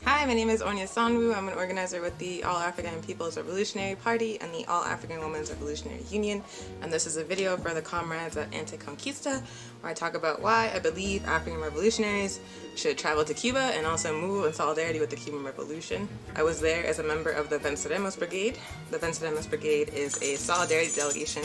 Hi, my name is Onya Sanwu. I'm an organizer with the All African People's Revolutionary Party and the All African Women's Revolutionary Union, and this is a video for the comrades at Anti-Conquista, where I talk about why I believe African revolutionaries should travel to Cuba and also move in solidarity with the Cuban Revolution. I was there as a member of the Venceremos Brigade. The Venceremos Brigade is a solidarity delegation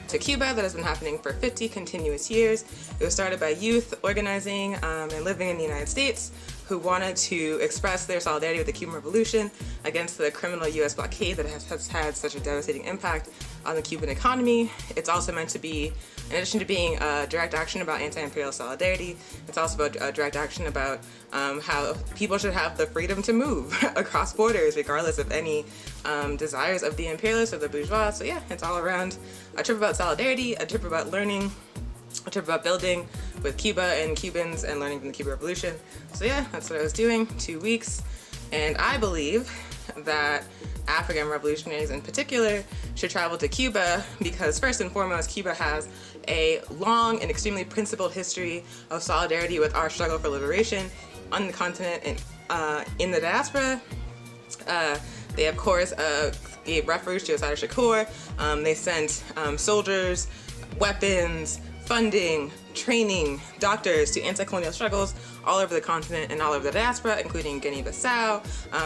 to Cuba that has been happening for 50 continuous years. It was started by youth organizing and living in the United States who wanted to express their solidarity with the Cuban Revolution against the criminal U.S. blockade that has had such a devastating impact on the Cuban economy. It's also meant to be, in addition to being a direct action about anti-imperial solidarity, it's also about a direct action about how people should have the freedom to move across borders regardless of any desires of the imperialists or the bourgeois. So yeah, it's all around a trip about solidarity, a trip about learning, a trip about building with Cuba and Cubans and learning from the Cuban Revolution. So yeah, that's what I was doing, 2 weeks. And I believe that African revolutionaries in particular should travel to Cuba because first and foremost, Cuba has a long and extremely principled history of solidarity with our struggle for liberation on the continent and in the diaspora. They of course gave refuge to Assata Shakur. They sent soldiers, weapons, funding, training, doctors to anti-colonial struggles all over the continent and all over the diaspora, including Guinea-Bissau,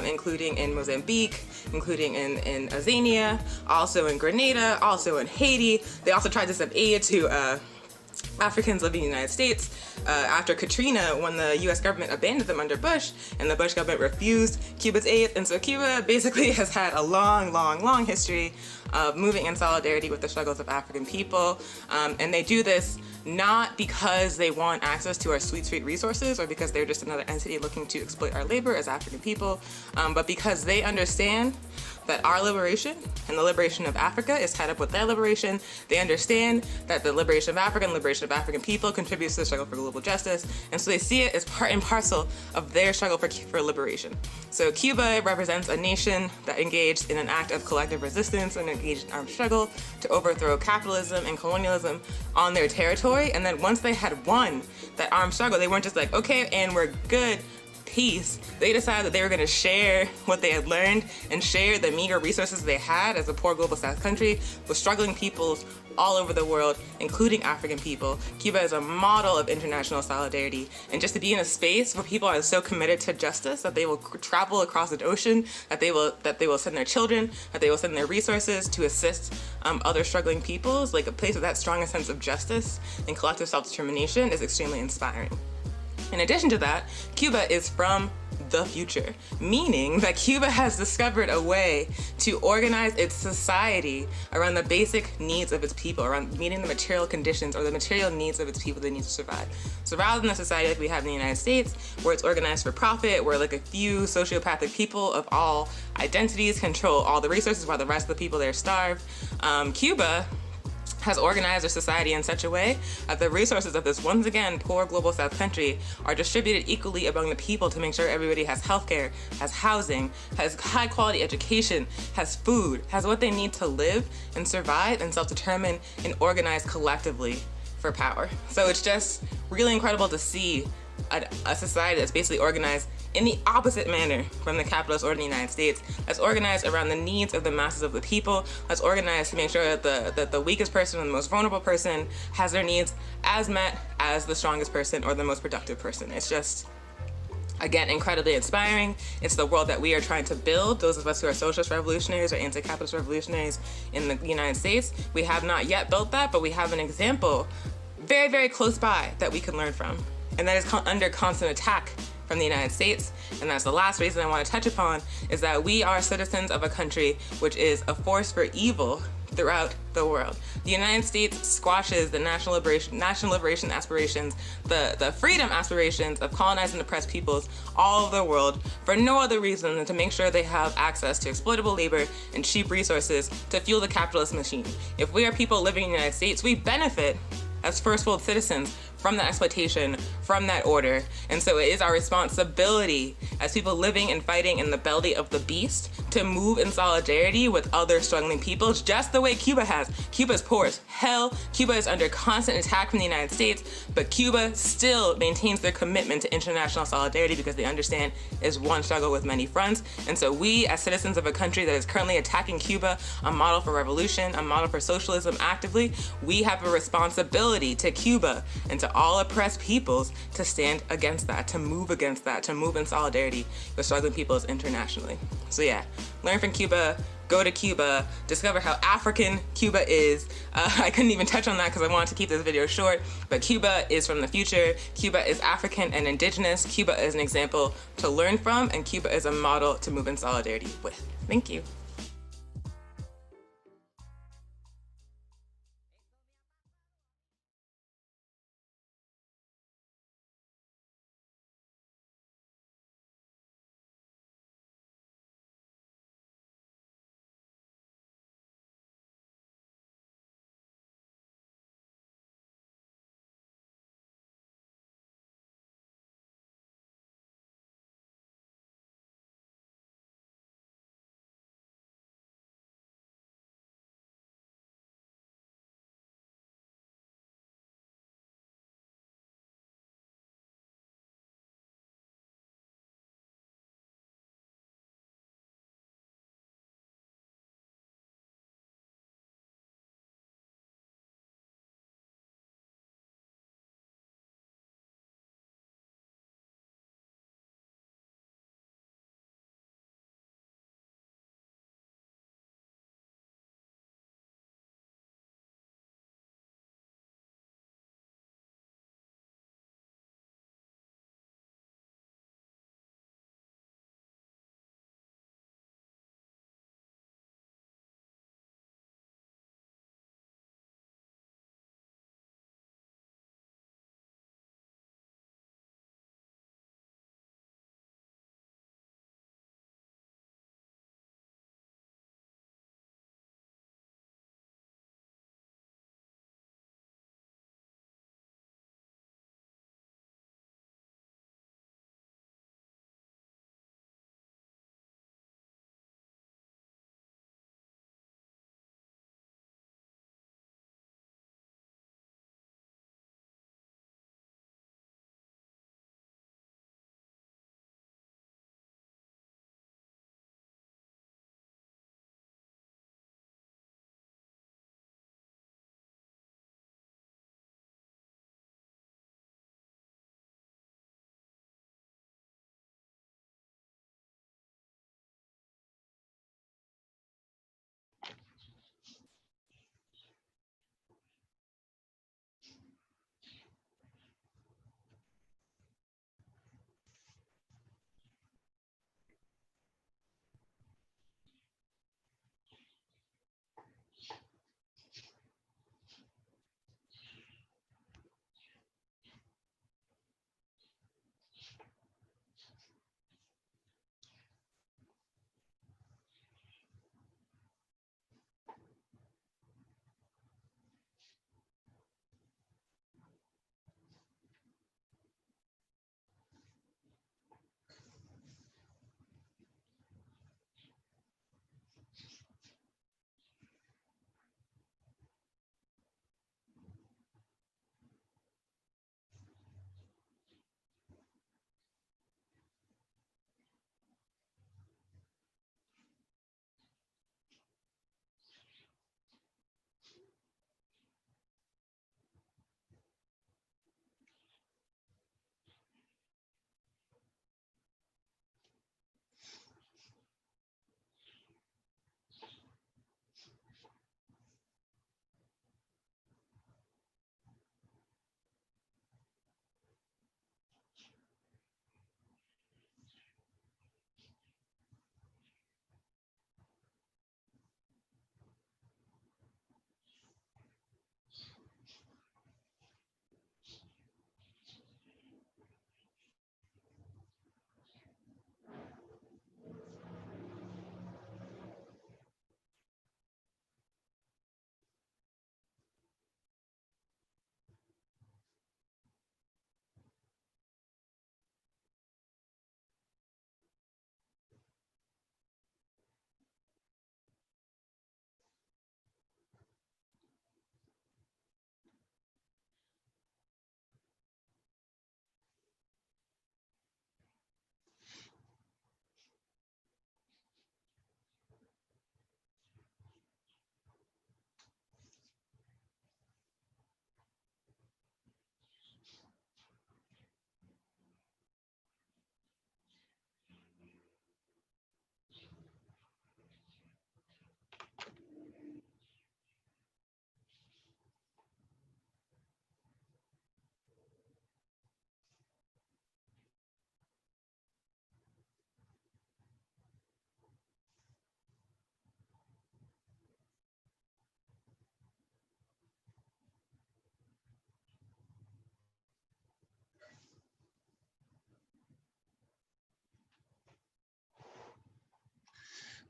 including in Mozambique, including in Azania, also in Grenada, also in Haiti. They also tried to send aid to Africans living in the United States after Katrina, when the US government abandoned them under Bush and the Bush government refused Cuba's aid. And so Cuba basically has had a long history of moving in solidarity with the struggles of African people. And they do this not because they want access to our sweet resources or because they're just another entity looking to exploit our labor as African people, but because they understand that our liberation and the liberation of Africa is tied up with their liberation. They understand that the liberation of Africa and liberation of African people contributes to the struggle for global justice, and so they see it as part and parcel of their struggle for liberation. So Cuba represents a nation that engaged in an act of collective resistance and engaged in armed struggle to overthrow capitalism and colonialism on their territory, and then once they had won that armed struggle, they weren't just like, okay, and we're good, peace. They decided that they were going to share what they had learned and share the meager resources they had as a poor global south country with struggling peoples all over the world, including African people. Cuba is a model of international solidarity, and just to be in a space where people are so committed to justice that they will travel across an ocean, that they will send their children, that they will send their resources to assist other struggling peoples, like a place with that strong a sense of justice and collective self-determination is extremely inspiring. In addition to that, Cuba is from the future, meaning that Cuba has discovered a way to organize its society around the basic needs of its people, around meeting the material conditions or the material needs of its people that need to survive. So rather than a society like we have in the United States, where it's organized for profit, where like a few sociopathic people of all identities control all the resources while the rest of the people there starve, Cuba has organized their society in such a way that the resources of this once again poor global south country are distributed equally among the people to make sure everybody has healthcare, has housing, has high quality education, has food, has what they need to live and survive and self-determine and organize collectively for power. So it's just really incredible to see a society that's basically organized in the opposite manner from the capitalist order in the United States, that's organized around the needs of the masses of the people, that's organized to make sure that the weakest person and the most vulnerable person has their needs as met as the strongest person or the most productive person. It's just, again, incredibly inspiring. It's the world that we are trying to build, those of us who are socialist revolutionaries or anti-capitalist revolutionaries in the United States. We have not yet built that, but we have an example very close by that we can learn from. And that is under constant attack from the United States. And that's the last reason I want to touch upon, is that we are citizens of a country which is a force for evil throughout the world. The United States squashes the national liberation aspirations, the freedom aspirations of colonized and oppressed peoples all over the world for no other reason than to make sure they have access to exploitable labor and cheap resources to fuel the capitalist machine. If we are people living in the United States, we benefit as first world citizens from that exploitation, from that order. And so it is our responsibility as people living and fighting in the belly of the beast to move in solidarity with other struggling peoples, just the way Cuba has. Cuba is poor as hell. Cuba is under constant attack from the United States, but Cuba still maintains their commitment to international solidarity because they understand is one struggle with many fronts. And so we, as citizens of a country that is currently attacking Cuba, a model for revolution, a model for socialism actively, we have a responsibility to Cuba and to all oppressed peoples to stand against that, to move against that, to move in solidarity with struggling peoples internationally. So yeah, learn from Cuba, go to Cuba, discover how African Cuba is. I couldn't even touch on that because I wanted to keep this video short, but Cuba is from the future. Cuba is African and indigenous. Cuba is an example to learn from, and Cuba is a model to move in solidarity with. Thank you.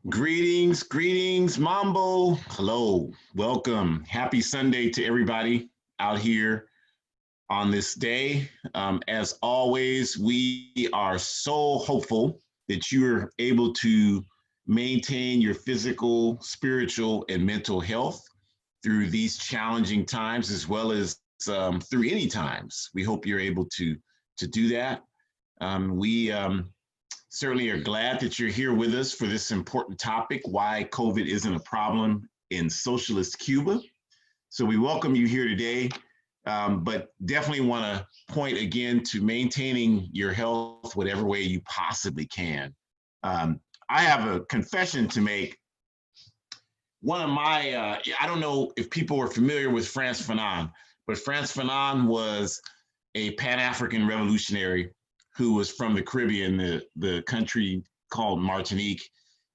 Greetings, Mambo. Hello, welcome. Happy Sunday to everybody out here on this day. As always, we are so hopeful that you're able to maintain your physical, spiritual, and mental health through these challenging times, as well as through any times. We hope you're able to do that. We certainly are glad that you're here with us for this important topic, why COVID isn't a problem in socialist Cuba. So we welcome you here today, but definitely want to point again to maintaining your health whatever way you possibly can. I have a confession to make. One of my, I don't know if people are familiar with Frantz Fanon, but Frantz Fanon was a Pan-African revolutionary who was from the Caribbean, the country called Martinique.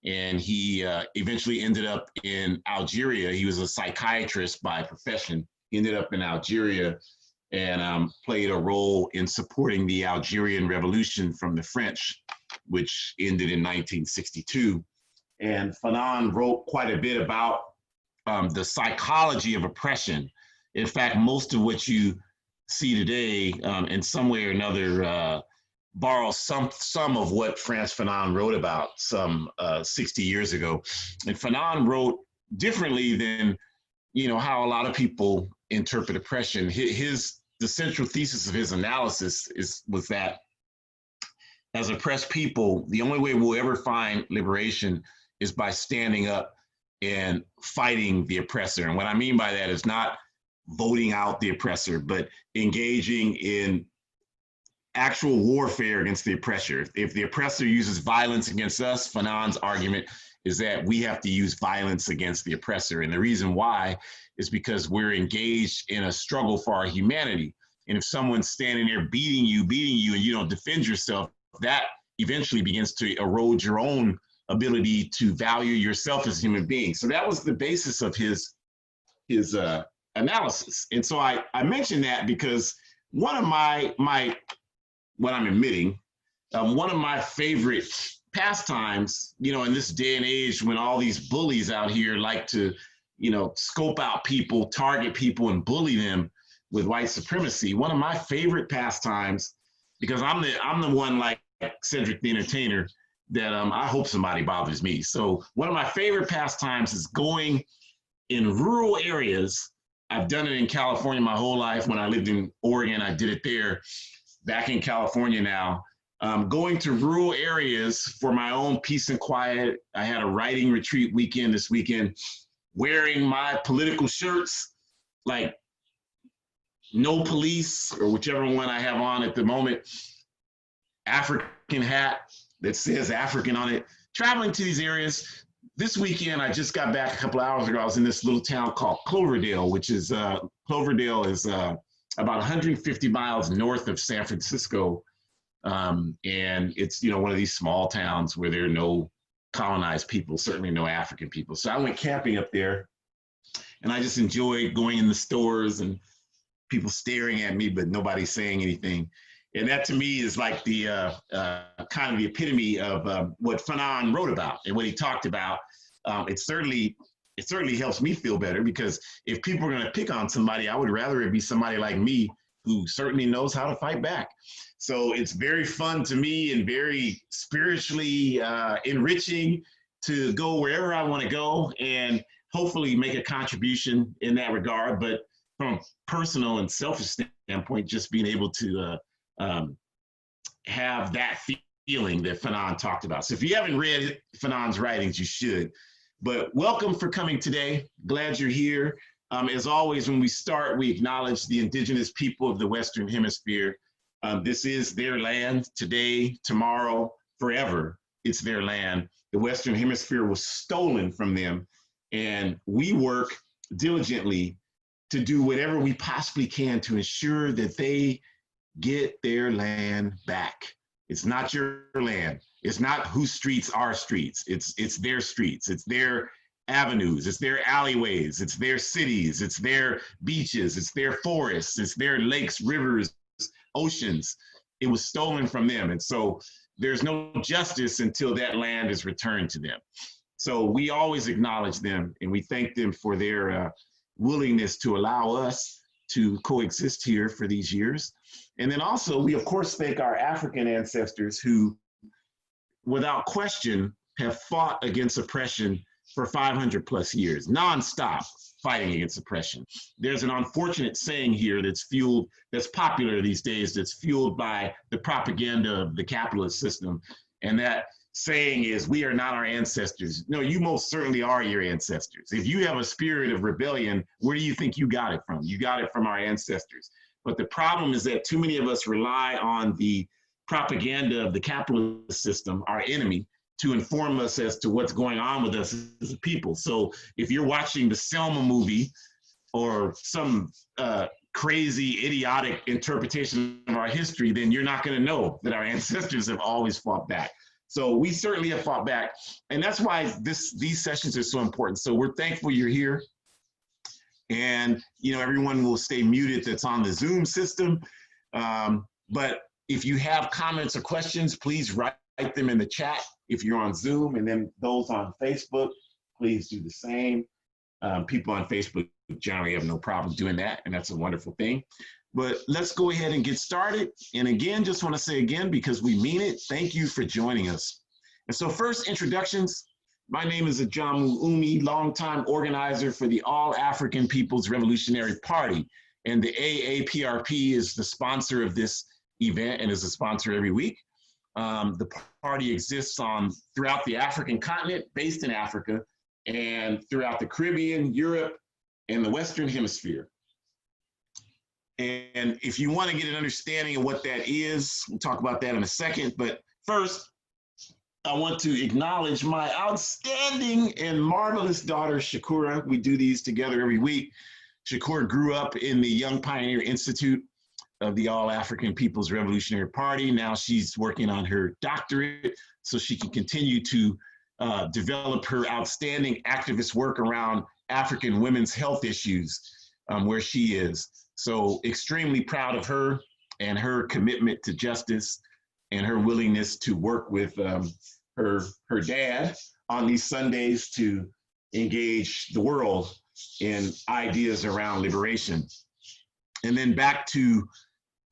And he eventually ended up in Algeria. He was a psychiatrist by profession. He ended up in Algeria and played a role in supporting the Algerian Revolution from the French, which ended in 1962. And Fanon wrote quite a bit about the psychology of oppression. In fact, most of what you see today, in some way or another, borrow some of what Frantz Fanon wrote about some 60 years ago. And Fanon wrote differently than how a lot of people interpret oppression. The central thesis of his analysis was that as oppressed people, the only way we'll ever find liberation is by standing up and fighting the oppressor. And what I mean by that is not voting out the oppressor, but engaging in actual warfare against the oppressor. If the oppressor uses violence against us, Fanon's argument is that we have to use violence against the oppressor. And the reason why is because we're engaged in a struggle for our humanity. And if someone's standing there beating you, and you don't defend yourself, that eventually begins to erode your own ability to value yourself as a human being. So that was the basis of his analysis. And so I mentioned that because one of my what I'm admitting, one of my favorite pastimes, in this day and age when all these bullies out here like to, scope out people, target people, and bully them with white supremacy. One of my favorite pastimes, because I'm the one like Cedric the Entertainer that I hope somebody bothers me. So one of my favorite pastimes is going in rural areas. I've done it in California my whole life. When I lived in Oregon, I did it there. Back in California now, going to rural areas for my own peace and quiet. I had a writing retreat weekend this weekend, wearing my political shirts, like No Police or whichever one I have on at the moment, African hat that says African on it, traveling to these areas. This weekend, I just got back a couple hours ago. I was in this little town called Cloverdale, which is about 150 miles north of San Francisco. And it's, one of these small towns where there are no colonized people, certainly no African people. So I went camping up there and I just enjoyed going in the stores and people staring at me, but nobody saying anything. And that to me is like the kind of the epitome of what Fanon wrote about and what he talked about. It certainly helps me feel better, because if people are going to pick on somebody, I would rather it be somebody like me who certainly knows how to fight back. So it's very fun to me and very spiritually enriching to go wherever I want to go and hopefully make a contribution in that regard. But from a personal and selfish standpoint, just being able to have that feeling that Fanon talked about. So if you haven't read Fanon's writings, you should. But welcome for coming today. Glad you're here. As always, when we start, we acknowledge the indigenous people of the Western Hemisphere. This is their land today, tomorrow, forever. It's their land. The Western Hemisphere was stolen from them, and we work diligently to do whatever we possibly can to ensure that they get their land back. It's not your land. It's not whose streets are streets. It's their streets. It's their avenues. It's their alleyways. It's their cities. It's their beaches. It's their forests. It's their lakes, rivers, oceans. It was stolen from them. And so there's no justice until that land is returned to them. So we always acknowledge them and we thank them for their willingness to allow us to coexist here for these years. And then also, we of course thank our African ancestors who, without question, have fought against oppression for 500 plus years, nonstop fighting against oppression. There's an unfortunate saying here that's popular these days, that's fueled by the propaganda of the capitalist system. And that saying is, we are not our ancestors. No, you most certainly are your ancestors. If you have a spirit of rebellion, where do you think you got it from? You got it from our ancestors. But the problem is that too many of us rely on the propaganda of the capitalist system, our enemy, to inform us as to what's going on with us as a people. So if you're watching the Selma movie or some crazy, idiotic interpretation of our history, then you're not going to know that our ancestors have always fought back. So we certainly have fought back. And that's why these sessions are so important. So we're thankful you're here. And, everyone will stay muted that's on the Zoom system. But if you have comments or questions, please write them in the chat if you're on Zoom, and then those on Facebook, please do the same. People on Facebook generally have no problem doing that, and that's a wonderful thing. But let's go ahead and get started. And again, just want to say again, because we mean it, thank you for joining us. And so first, introductions. My name is Ajamu Umi, longtime organizer for the All African People's Revolutionary Party. And the AAPRP is the sponsor of this event and is a sponsor every week. The party exists throughout the African continent, based in Africa, and throughout the Caribbean, Europe, and the Western Hemisphere. And if you want to get an understanding of what that is, we'll talk about that in a second. But first, I want to acknowledge my outstanding and marvelous daughter, Shakura. We do these together every week. Shakura grew up in the Young Pioneer Institute of the All African People's Revolutionary Party. Now she's working on her doctorate so she can continue to develop her outstanding activist work around African women's health issues where she is. So extremely proud of her and her commitment to justice and her willingness to work with her dad on these Sundays to engage the world in ideas around liberation. And then back to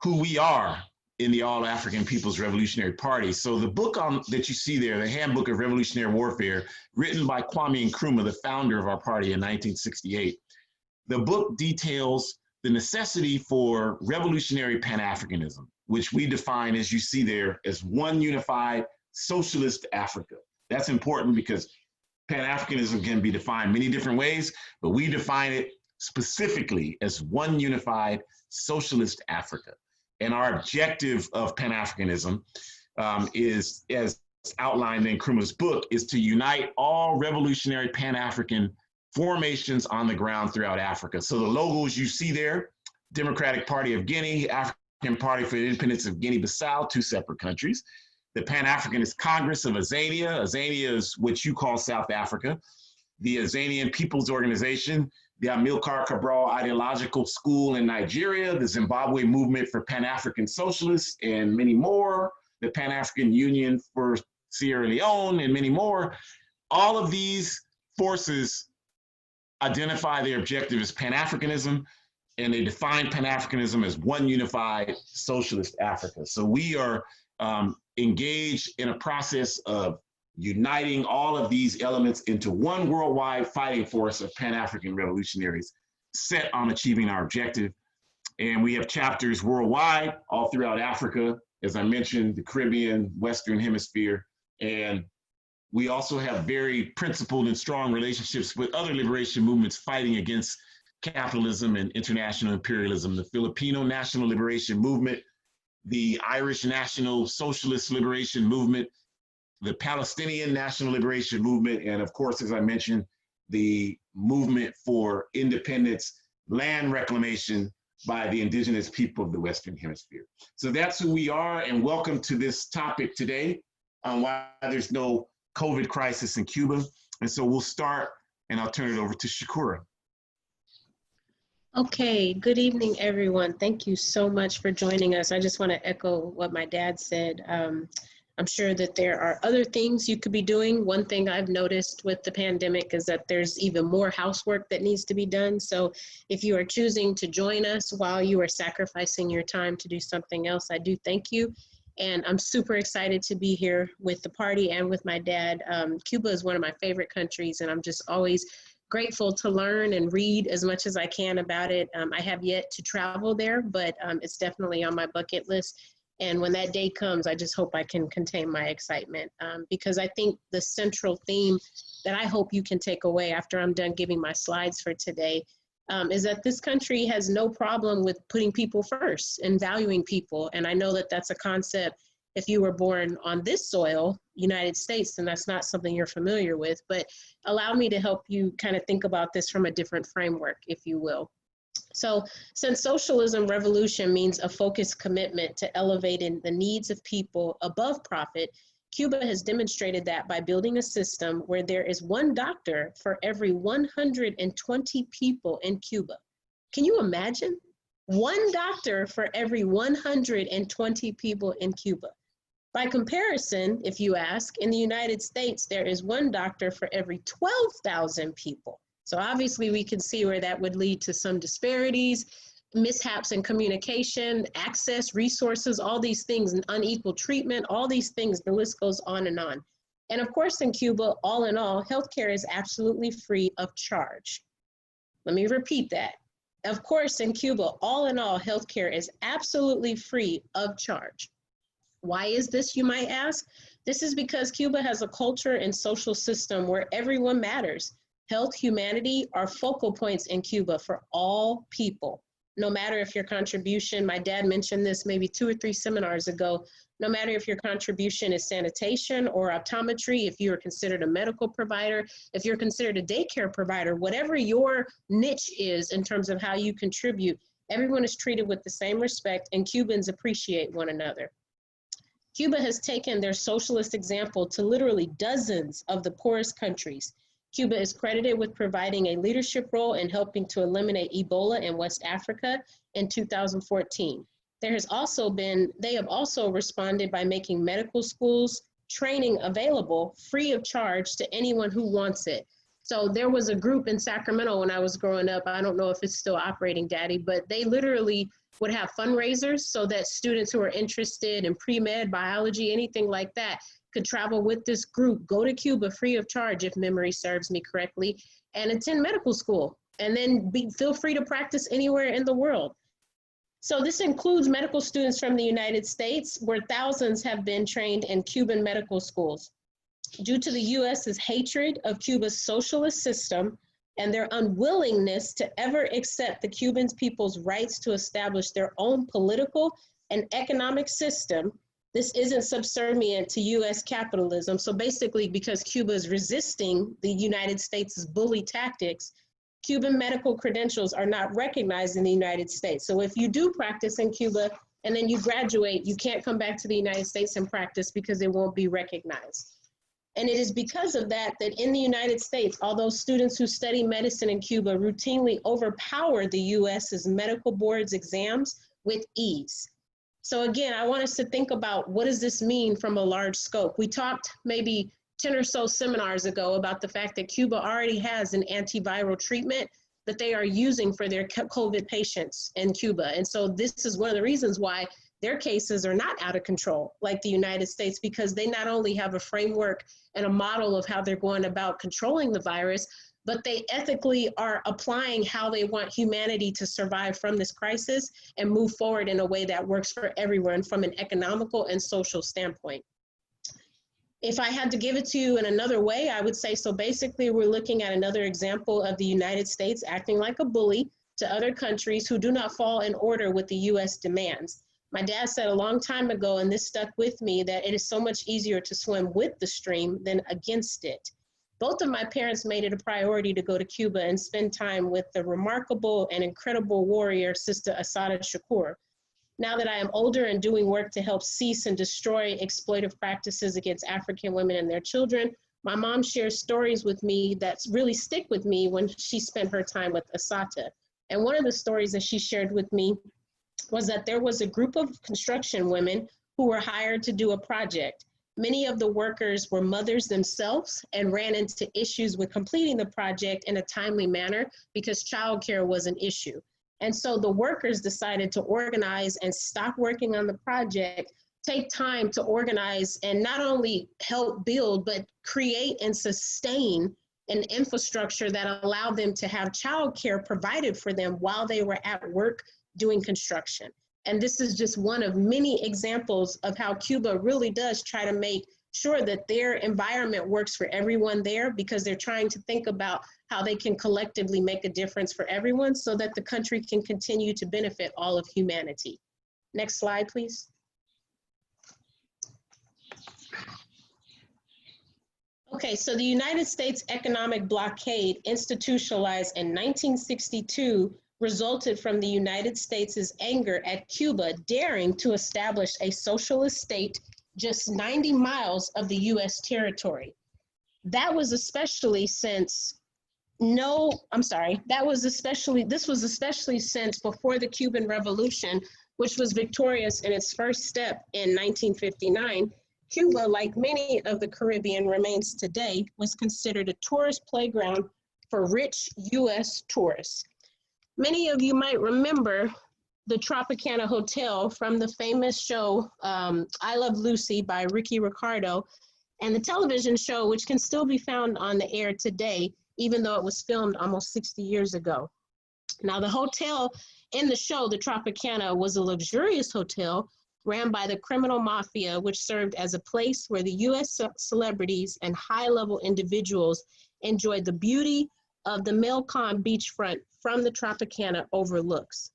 who we are in the All African People's Revolutionary Party. So the book that you see there, the Handbook of Revolutionary Warfare, written by Kwame Nkrumah, the founder of our party in 1968. The book details the necessity for revolutionary Pan-Africanism, which we define, as you see there, as one unified socialist Africa. That's important because Pan-Africanism can be defined many different ways, but we define it specifically as one unified socialist Africa. And our objective of Pan-Africanism is, as outlined in Nkrumah's book, is to unite all revolutionary Pan-African formations on the ground throughout Africa. So the logos you see there, Democratic Party of Guinea, African Party for the Independence of Guinea-Bissau, two separate countries. The Pan-Africanist Congress of Azania. Azania is what you call South Africa. The Azanian People's Organization, the Amilcar Cabral Ideological School in Nigeria, the Zimbabwe Movement for Pan-African Socialists, and many more, the Pan-African Union for Sierra Leone, and many more. All of these forces identify their objective as Pan-Africanism, and they define Pan-Africanism as one unified socialist Africa. So we are engaged in a process of uniting all of these elements into one worldwide fighting force of Pan-African revolutionaries set on achieving our objective. And we have chapters worldwide, all throughout Africa, as I mentioned, the Caribbean, Western Hemisphere. And we also have very principled and strong relationships with other liberation movements fighting against capitalism and international imperialism, the Filipino National Liberation Movement, the Irish National Socialist Liberation Movement, the Palestinian National Liberation Movement, and of course, as I mentioned, the movement for independence, land reclamation by the indigenous people of the Western Hemisphere. So that's who we are, and welcome to this topic today on why there's no COVID crisis in Cuba. And so we'll start, and I'll turn it over to Shakura. Okay, good evening, everyone. Thank you so much for joining us. I just want to echo what my dad said. I'm sure that there are other things you could be doing. One thing I've noticed with the pandemic is that there's even more housework that needs to be done. So if you are choosing to join us while you are sacrificing your time to do something else, I do thank you. And I'm super excited to be here with the party and with my dad. Cuba is one of my favorite countries, and I'm just always grateful to learn and read as much as I can about it. I have yet to travel there, but it's definitely on my bucket list. And when that day comes, I just hope I can contain my excitement, because I think the central theme that I hope you can take away after I'm done giving my slides for today is that this country has no problem with putting people first and valuing people. And I know that that's a concept, if you were born on this soil, United States, then that's not something you're familiar with. But allow me to help you kind of think about this from a different framework, if you will. So since socialism revolution means a focused commitment to elevating the needs of people above profit, Cuba has demonstrated that by building a system where there is one doctor for every 120 people in Cuba. Can you imagine? One doctor for every 120 people in Cuba. By comparison, if you ask, in the United States, there is one doctor for every 12,000 people. So obviously we can see where that would lead to some disparities, mishaps in communication, access, resources, all these things, and unequal treatment, all these things, the list goes on and on. And of course in Cuba, all in all, healthcare is absolutely free of charge. Let me repeat that. Of course in Cuba, all in all, healthcare is absolutely free of charge. Why is this, you might ask? This is because Cuba has a culture and social system where everyone matters. Health, humanity are focal points in Cuba for all people. No matter if your contribution, my dad mentioned this maybe 2 or 3 seminars ago, no matter if your contribution is sanitation or optometry, if you are considered a medical provider, if you're considered a daycare provider, whatever your niche is in terms of how you contribute, everyone is treated with the same respect, and Cubans appreciate one another. Cuba has taken their socialist example to literally dozens of the poorest countries. Cuba is credited with providing a leadership role in helping to eliminate Ebola in West Africa in 2014. They have also responded by making medical schools training available free of charge to anyone who wants it. So there was a group in Sacramento when I was growing up, I don't know if it's still operating, Daddy, but they literally would have fundraisers so that students who are interested in pre-med, biology, anything like that, could travel with this group, go to Cuba free of charge, if memory serves me correctly, and attend medical school, and then feel free to practice anywhere in the world. So this includes medical students from the United States, where thousands have been trained in Cuban medical schools. Due to the US's hatred of Cuba's socialist system and their unwillingness to ever accept the Cuban people's rights to establish their own political and economic system, this isn't subservient to US capitalism. So basically, because Cuba is resisting the United States' bully tactics, Cuban medical credentials are not recognized in the United States. So if you do practice in Cuba and then you graduate, you can't come back to the United States and practice because it won't be recognized. And it is because of that that in the United States, although students who study medicine in Cuba routinely overpower the US's medical board's exams with ease. So again, I want us to think about, what does this mean from a large scope? We talked maybe 10 or so seminars ago about the fact that Cuba already has an antiviral treatment that they are using for their COVID patients in Cuba. And so this is one of the reasons why their cases are not out of control like the United States, because they not only have a framework and a model of how they're going about controlling the virus, but they ethically are applying how they want humanity to survive from this crisis and move forward in a way that works for everyone from an economical and social standpoint. If I had to give it to you in another way, I would say, so basically we're looking at another example of the United States acting like a bully to other countries who do not fall in order with the US demands. My dad said a long time ago, and this stuck with me, that it is so much easier to swim with the stream than against it. Both of my parents made it a priority to go to Cuba and spend time with the remarkable and incredible warrior, Sister Assata Shakur. Now that I am older and doing work to help cease and destroy exploitive practices against African women and their children, my mom shares stories with me that really stick with me when she spent her time with Assata. And one of the stories that she shared with me was that there was a group of construction women who were hired to do a project. Many of the workers were mothers themselves and ran into issues with completing the project in a timely manner because childcare was an issue. And so the workers decided to organize and stop working on the project, take time to organize and not only help build, but create and sustain an infrastructure that allowed them to have childcare provided for them while they were at work doing construction. And this is just one of many examples of how Cuba really does try to make sure that their environment works for everyone there, because they're trying to think about how they can collectively make a difference for everyone so that the country can continue to benefit all of humanity. Next slide, please. Okay, so the United States economic blockade, institutionalized in 1962, resulted from the United States' anger at Cuba daring to establish a socialist state just 90 miles of the US territory. That was especially since this was especially since before the Cuban Revolution, which was victorious in its first step in 1959, Cuba, like many of the Caribbean remains today, was considered a tourist playground for rich US tourists. Many of you might remember the Tropicana Hotel from the famous show I Love Lucy by Ricky Ricardo, and the television show, which can still be found on the air today, even though it was filmed almost 60 years ago. Now, the hotel in the show, the Tropicana, was a luxurious hotel ran by the criminal mafia, which served as a place where the US celebrities and high-level individuals enjoyed the beauty of the Melcon beachfront from the Tropicana overlooks.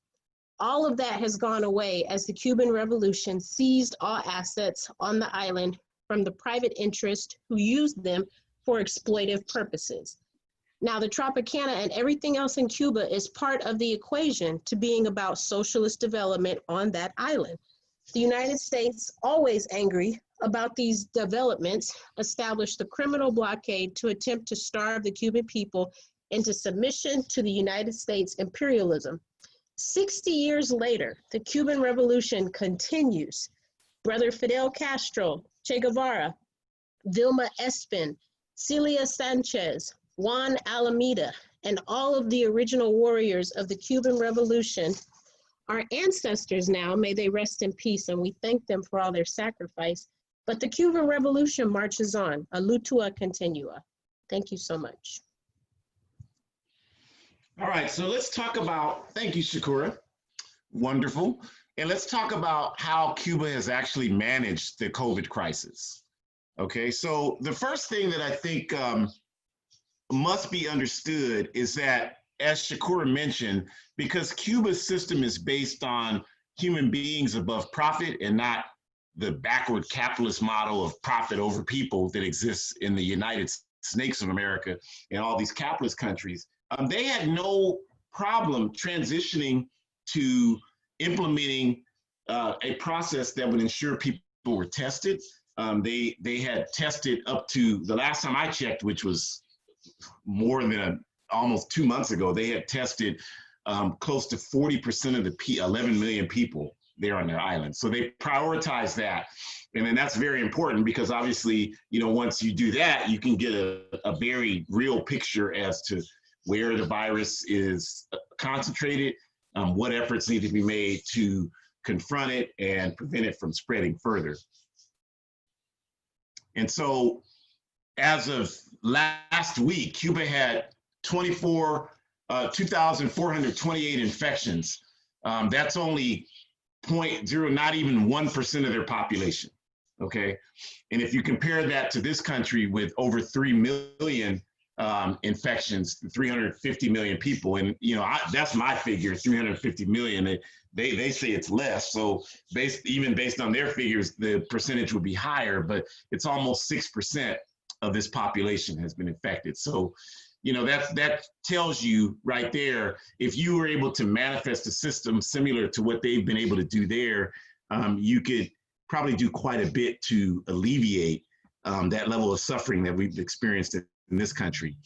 All of that has gone away as the Cuban Revolution seized all assets on the island from the private interest who used them for exploitive purposes. Now, the Tropicana and everything else in Cuba is part of the equation to being about socialist development on that island. The United States, always angry about these developments, established the criminal blockade to attempt to starve the Cuban people into submission to the United States imperialism. 60 years later, the Cuban Revolution continues. Brother Fidel Castro, Che Guevara, Vilma Espin, Celia Sanchez, Juan Alameda, and all of the original warriors of the Cuban Revolution, our ancestors now, may they rest in peace, and we thank them for all their sacrifice. But the Cuban Revolution marches on, a lutua continua. Thank you so much. All right, so let's talk about, thank you, Shakura. Wonderful. And let's talk about how Cuba has actually managed the COVID crisis. Okay, so the first thing that I think must be understood is that, as Shakura mentioned, because Cuba's system is based on human beings above profit and not the backward capitalist model of profit over people that exists in the United Snakes of America and all these capitalist countries, they had no problem transitioning to implementing a process that would ensure people were tested. They had tested up to, the last time I checked, which was more than almost 2 months ago, they had tested close to 40% of the 11 million people there on their island. So they prioritized that. And then that's very important because obviously, you know, once you do that, you can get a very real picture as to where the virus is concentrated, what efforts need to be made to confront it and prevent it from spreading further. And so as of last week, Cuba had 2,428 infections. That's only 0.0, not even 1% of their population, okay? And if you compare that to this country with over 3 million infections, 350 million people, and you know, that's my figure, 350 million. They say it's less, so even based on their figures, the percentage would be higher, but it's almost 6% of this population has been infected. So, you know, that tells you right there, if you were able to manifest a system similar to what they've been able to do there, you could probably do quite a bit to alleviate that level of suffering that we've experienced in this country.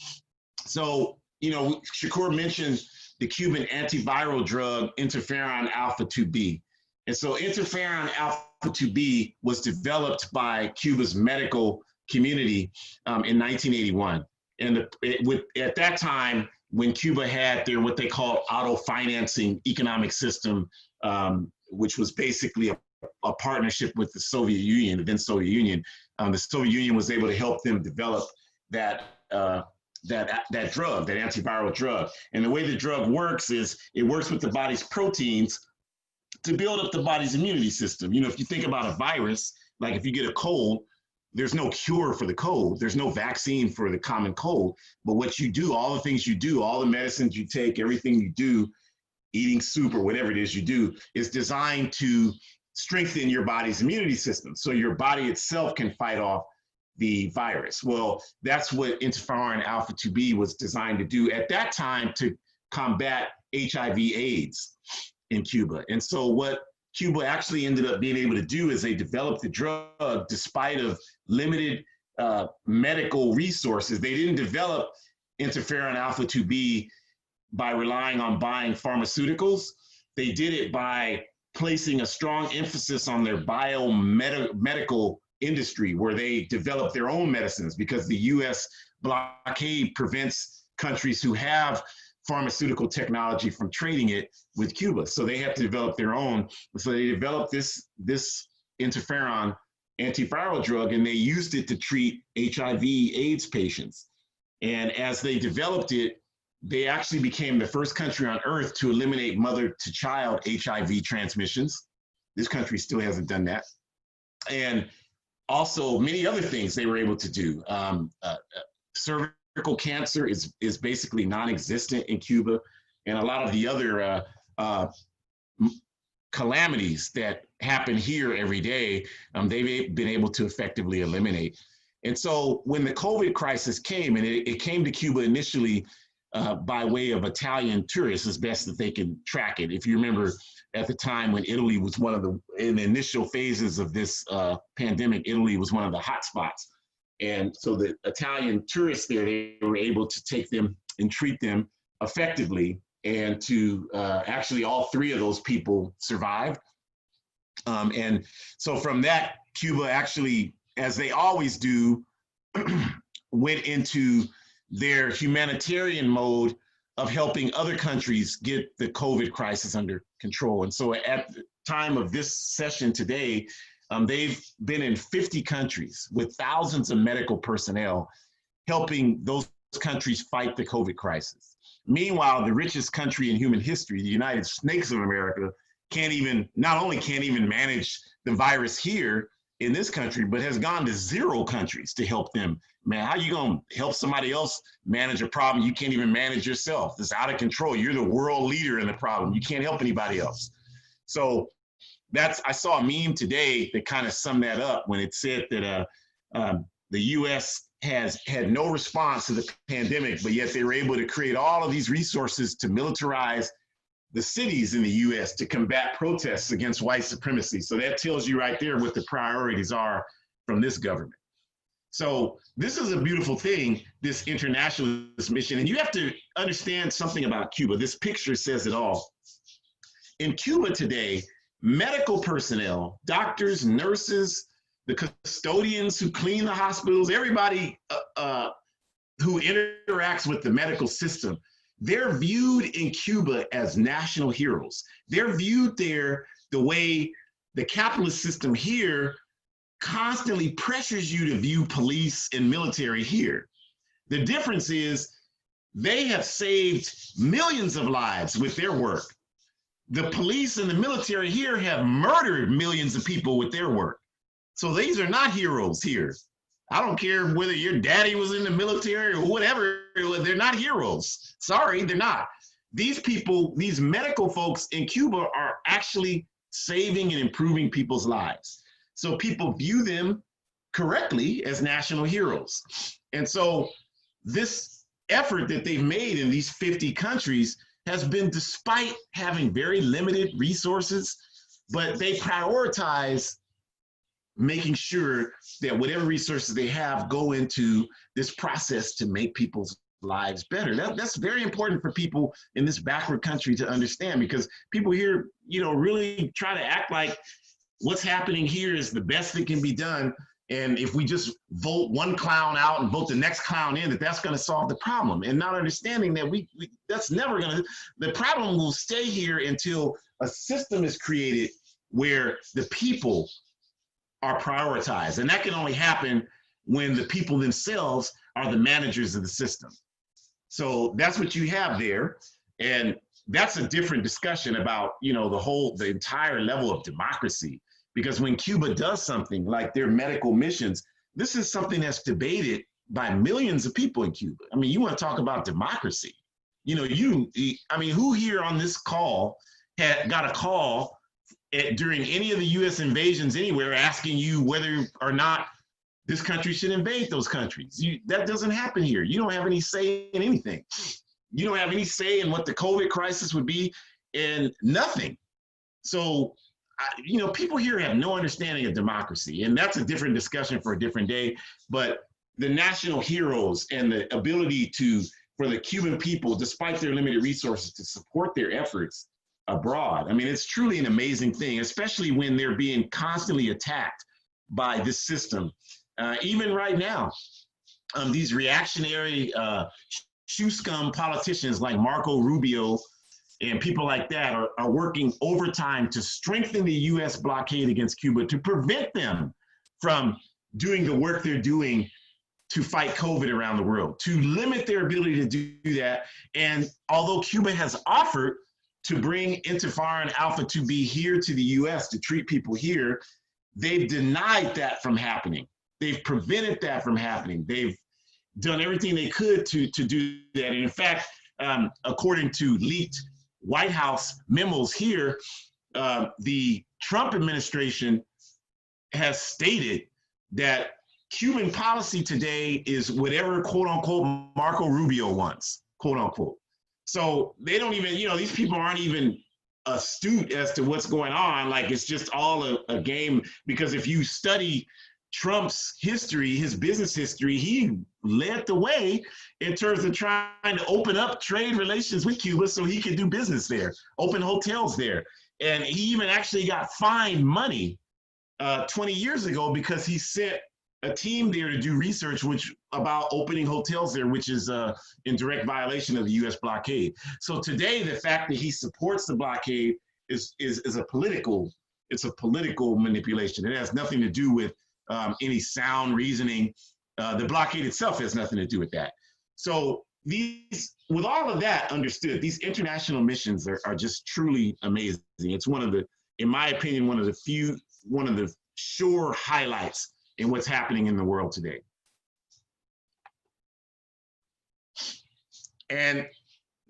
So, you know, Shakur mentioned the Cuban antiviral drug interferon alpha 2B. And so interferon alpha alpha-2b was developed by Cuba's medical community in 1981. And at that time, when Cuba had their what they call auto-financing economic system, which was basically a partnership with the Soviet Union, the then Soviet Union, the Soviet Union was able to help them develop that drug, that antiviral drug. And the way the drug works is it works with the body's proteins to build up the body's immunity system. You know, if you think about a virus, like if you get a cold, there's no cure for the cold. There's no vaccine for the common cold. But what you do, all the things you do, all the medicines you take, everything you do, eating soup or whatever it is you do, is designed to strengthen your body's immunity system so your body itself can fight off the virus. Well, that's what interferon alpha-2b was designed to do at that time to combat HIV/AIDS in Cuba. And so what Cuba actually ended up being able to do is they developed the drug despite of limited medical resources. They didn't develop interferon alpha-2b by relying on buying pharmaceuticals. They did it by placing a strong emphasis on their biomedical industry, where they develop their own medicines, because the US blockade prevents countries who have pharmaceutical technology from trading it with Cuba. So they have to develop their own. So they developed this interferon antiviral drug, and they used it to treat HIV/AIDS patients. And as they developed it, they actually became the first country on earth to eliminate mother-to-child HIV transmissions. This country still hasn't done that. And also many other things they were able to do. Cervical cancer is basically non-existent in Cuba, and a lot of the other calamities that happen here every day, they've been able to effectively eliminate. And so when the COVID crisis came, and it came to Cuba initially by way of Italian tourists, as best that they can track it. If you remember, at the time when Italy was in the initial phases of this pandemic, Italy was one of the hot spots. And so the Italian tourists there, they were able to take them and treat them effectively. And to actually all three of those people survived. And so from that, Cuba actually, as they always do, went into their humanitarian mode of helping other countries get the COVID crisis under control. And so at the time of this session today, they've been in 50 countries with thousands of medical personnel helping those countries fight the COVID crisis. Meanwhile, the richest country in human history, the United States of America, not only can't even manage the virus here in this country, but has gone to 0 countries to help them. Man, how you gonna help somebody else manage a problem you can't even manage yourself? It's out of control. You're the world leader in the problem. You can't help anybody else. So I saw a meme today that kind of summed that up when it said that the US has had no response to the pandemic, but yet they were able to create all of these resources to militarize the cities in the US to combat protests against white supremacy. So that tells you right there what the priorities are from this government. So this is a beautiful thing, this internationalist mission. And you have to understand something about Cuba. This picture says it all. In Cuba today, medical personnel, doctors, nurses, the custodians who clean the hospitals, everybody who interacts with the medical system, they're viewed in Cuba as national heroes. They're viewed there the way the capitalist system here constantly pressures you to view police and military here. The difference is they have saved millions of lives with their work. The police and the military here have murdered millions of people with their work. So these are not heroes here. I don't care whether your daddy was in the military or whatever, they're not heroes. Sorry, they're not. These people, these medical folks in Cuba are actually saving and improving people's lives. So people view them correctly as national heroes. And so this effort that they've made in these 50 countries has been despite having very limited resources, but they prioritize making sure that whatever resources they have go into this process to make people's lives better. That's very important for people in this backward country to understand, because people here, really try to act like what's happening here is the best that can be done. And if we just vote one clown out and vote the next clown in, that's going to solve the problem. And not understanding that that's never going to, the problem will stay here until a system is created where the people are prioritized. And that can only happen when the people themselves are the managers of the system. So that's what you have there. And that's a different discussion about, the entire level of democracy. Because when Cuba does something like their medical missions, this is something that's debated by millions of people in Cuba. I mean, you want to talk about democracy. Who here on this call got a call during any of the US invasions anywhere asking you whether or not this country should invade those countries? That doesn't happen here. You don't have any say in anything. You don't have any say in what the COVID crisis would be, and nothing. So, people here have no understanding of democracy, and that's a different discussion for a different day. But the national heroes and the ability for the Cuban people, despite their limited resources, to support their efforts abroad. I mean, it's truly an amazing thing, especially when they're being constantly attacked by this system. Even right now, these reactionary shoe scum politicians like Marco Rubio and people like that are working overtime to strengthen the US blockade against Cuba, to prevent them from doing the work they're doing to fight COVID around the world, to limit their ability to do that. And although Cuba has offered to bring Intifar and Alpha 2B here to the US to treat people here, they've denied that from happening. They've prevented that from happening. They've done everything they could to do that. And in fact, according to leaked White House memos here, the Trump administration has stated that Cuban policy today is whatever, quote unquote, Marco Rubio wants, quote unquote. So they don't even, these people aren't even astute as to what's going on. Like, it's just all a game, because if you study Trump's history, his business history, he led the way in terms of trying to open up trade relations with Cuba so he could do business there, open hotels there. And he even actually got fined money 20 years ago because he sent a team there to do research about opening hotels there, which is in direct violation of the US blockade. So today, the fact that he supports the blockade is a political manipulation. It has nothing to do with any sound reasoning. The blockade itself has nothing to do with that. So with all of that understood, these international missions are just truly amazing. It's in my opinion, one of the sure highlights in what's happening in the world today. And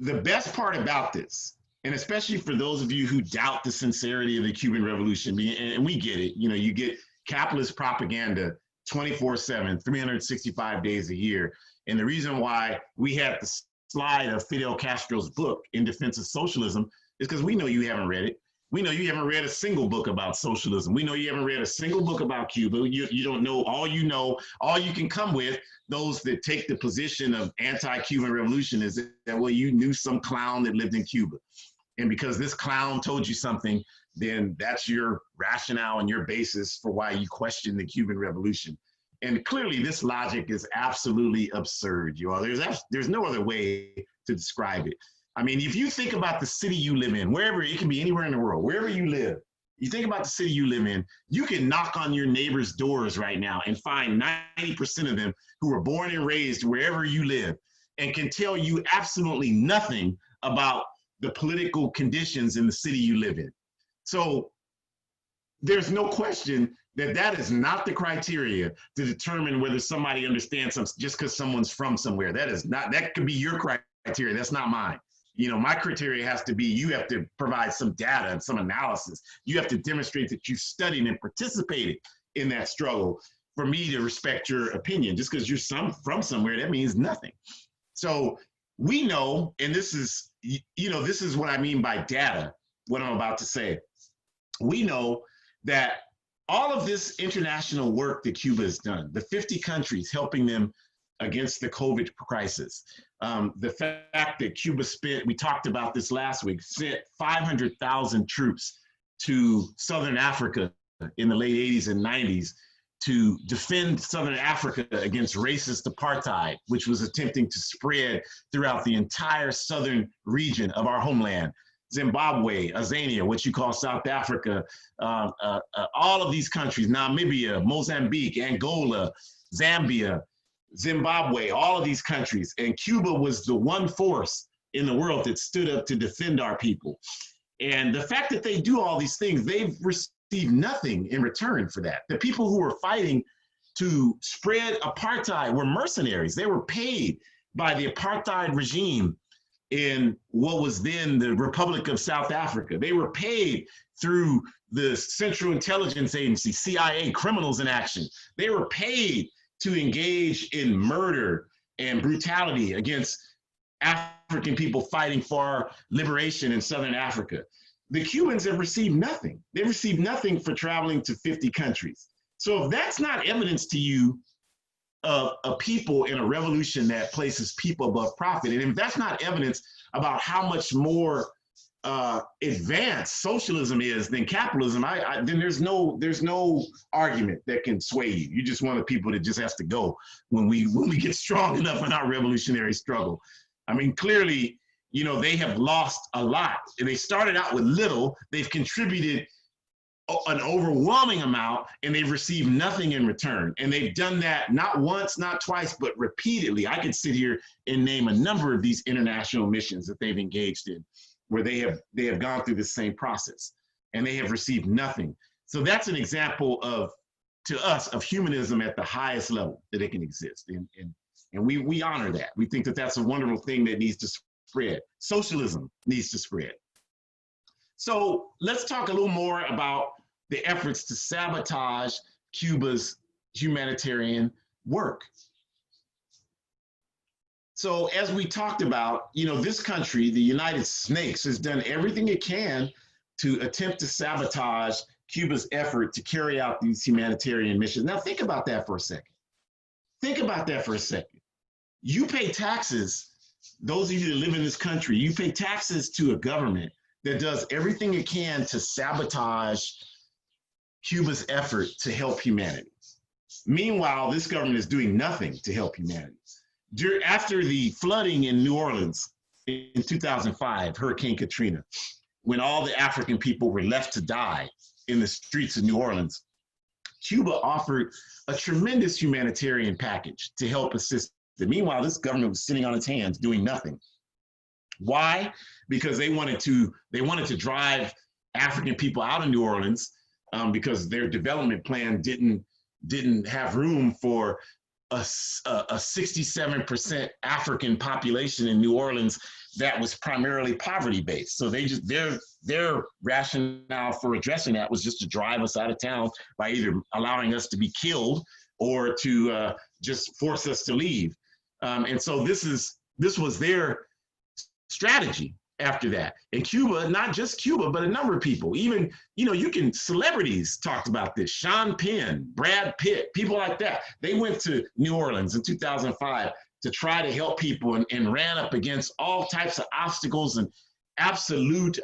the best part about this, and especially for those of you who doubt the sincerity of the Cuban Revolution, and we get it, you get capitalist propaganda 24/7, 365 days a year. And the reason why we had the slide of Fidel Castro's book, In Defense of Socialism, is because we know you haven't read it. We know you haven't read a single book about socialism. We know you haven't read a single book about Cuba. You don't know, all you can come with, those that take the position of anti-Cuban revolution, is that, well, you knew some clown that lived in Cuba. And because this clown told you something, then that's your rationale and your basis for why you question the Cuban Revolution. And clearly this logic is absolutely absurd, you all. There's no other way to describe it. I mean, if you think about the city you live in, wherever, it can be anywhere in the world, wherever you live, you think about the city you live in, you can knock on your neighbor's doors right now and find 90% of them who were born and raised wherever you live and can tell you absolutely nothing about the political conditions in the city you live in. So there's no question that is not the criteria to determine whether somebody understands something just because someone's from somewhere. That could be your criteria. That's not mine. My criteria has to be, you have to provide some data and some analysis. You have to demonstrate that you've studied and participated in that struggle for me to respect your opinion. Just because you're from somewhere, that means nothing. So we know, and this is what I mean by data, what I'm about to say. We know that all of this international work that Cuba has done, the 50 countries helping them against the COVID crisis, the fact that Cuba we talked about this last week, sent 500,000 troops to Southern Africa in the late 80s and 90s to defend Southern Africa against racist apartheid, which was attempting to spread throughout the entire southern region of our homeland. Zimbabwe, Azania, what you call South Africa, all of these countries, Namibia, Mozambique, Angola, Zambia, Zimbabwe, all of these countries. And Cuba was the one force in the world that stood up to defend our people. And the fact that they do all these things, they've received nothing in return for that. The people who were fighting to spread apartheid were mercenaries. They were paid by the apartheid regime in what was then the Republic of South Africa. They were paid through the Central Intelligence Agency, CIA, criminals in action. They were paid to engage in murder and brutality against African people fighting for liberation in Southern Africa. The Cubans have received nothing. They've received nothing for traveling to 50 countries. So if that's not evidence to you of a people in a revolution that places people above profit, and if that's not evidence about how much more advanced socialism is than capitalism, then there's no argument that can sway you. You just want the people that just has to go when we get strong enough in our revolutionary struggle. I mean, clearly, you know, they have lost a lot. And they started out with little. They've contributed an overwhelming amount, and they've received nothing in return. And they've done that not once, not twice, but repeatedly. I could sit here and name a number of these international missions that they've engaged in, where they have gone through the same process, and they have received nothing. So that's an example of, to us, of humanism at the highest level that it can exist. And we honor that. We think that that's a wonderful thing that needs to spread. Socialism needs to spread. So let's talk a little more about the efforts to sabotage Cuba's humanitarian work. So as we talked about, you know, this country, the United Snakes, has done everything it can to attempt to sabotage Cuba's effort to carry out these humanitarian missions. Now think about that for a second. Think about that for a second. You pay taxes, those of you that live in this country, you pay taxes to a government that does everything it can to sabotage Cuba's effort to help humanity. Meanwhile, this government is doing nothing to help humanity. After the flooding in New Orleans in 2005, Hurricane Katrina, when all the African people were left to die in the streets of New Orleans, Cuba offered a tremendous humanitarian package to help assist them. Meanwhile, this government was sitting on its hands doing nothing. Why? Because they wanted to drive African people out of New Orleans because their development plan didn't have room for a 67% African population in New Orleans that was primarily poverty based. So their rationale for addressing that was just to drive us out of town by either allowing us to be killed or to just force us to leave. And so this was their strategy after that. And Cuba, not just Cuba, but a number of people, even, you know, celebrities talked about this. Sean Penn, Brad Pitt, people like that. They went to New Orleans in 2005 to try to help people and ran up against all types of obstacles and absolute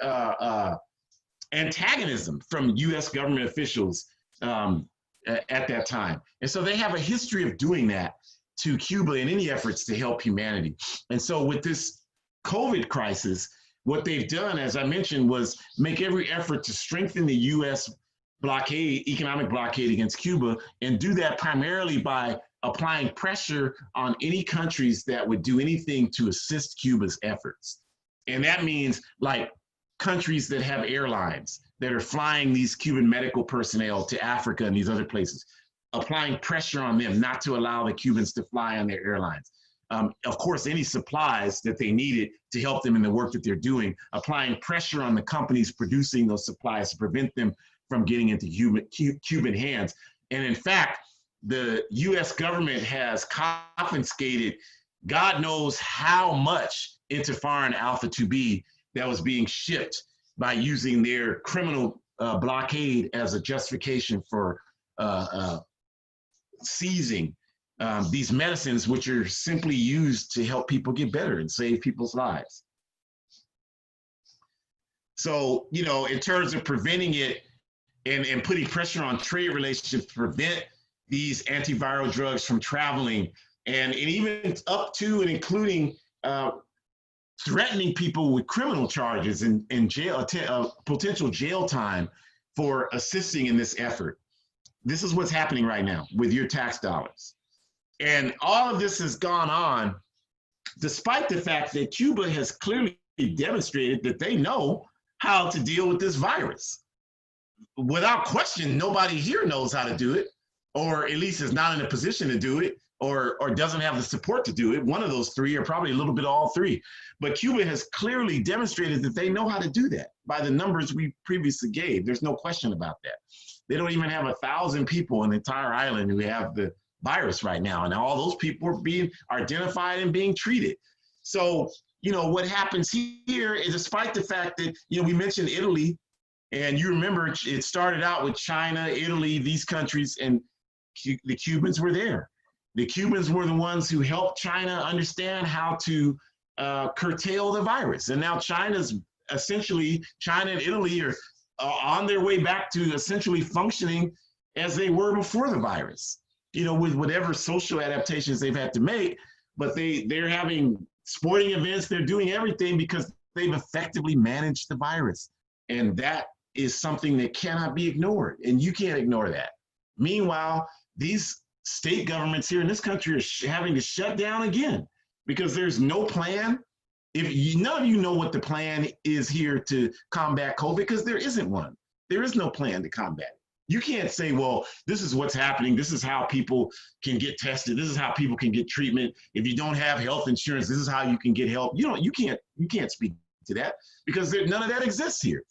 antagonism from US government officials at that time. And so they have a history of doing that to Cuba in any efforts to help humanity. And so with this COVID crisis, what they've done, as I mentioned, was make every effort to strengthen the US economic blockade against Cuba, and do that primarily by applying pressure on any countries that would do anything to assist Cuba's efforts. And that means like countries that have airlines that are flying these Cuban medical personnel to Africa and these other places, applying pressure on them not to allow the Cubans to fly on their airlines. Of course, any supplies that they needed to help them in the work that they're doing, applying pressure on the companies producing those supplies to prevent them from getting into Cuban hands. And in fact, the US government has confiscated God knows how much interferon alpha 2B that was being shipped by using their criminal blockade as a justification for seizing these medicines, which are simply used to help people get better and save people's lives. So, you know, in terms of preventing it, and putting pressure on trade relationships to prevent these antiviral drugs from traveling, and even up to and including threatening people with criminal charges and jail, potential jail time for assisting in this effort. This is what's happening right now with your tax dollars. And all of this has gone on despite the fact that Cuba has clearly demonstrated that they know how to deal with this virus. Without question, nobody here knows how to do it, or at least is not in a position to do it, or doesn't have the support to do it. One of those three, or probably a little bit of all three. But Cuba has clearly demonstrated that they know how to do that by the numbers we previously gave. There's no question about that. They don't even have 1,000 people on the entire island who have the virus right now. And all those people are being identified and being treated. So, what happens here is, despite the fact that, we mentioned Italy, and you remember it started out with China, Italy, these countries, and the Cubans were there. The Cubans were the ones who helped China understand how to curtail the virus. And now China and Italy are on their way back to essentially functioning as they were before the virus, with whatever social adaptations they've had to make. But they're having sporting events, they're doing everything because they've effectively managed the virus. And that is something that cannot be ignored, and you can't ignore that. Meanwhile, these state governments here in this country are having to shut down again because there's no plan. None of you know what the plan is here to combat COVID, because there isn't one. There is no plan to combat it. You can't say, well, this is what's happening. This is how people can get tested. This is how people can get treatment. If you don't have health insurance, this is how you can get help. You can't speak to that because none of that exists here.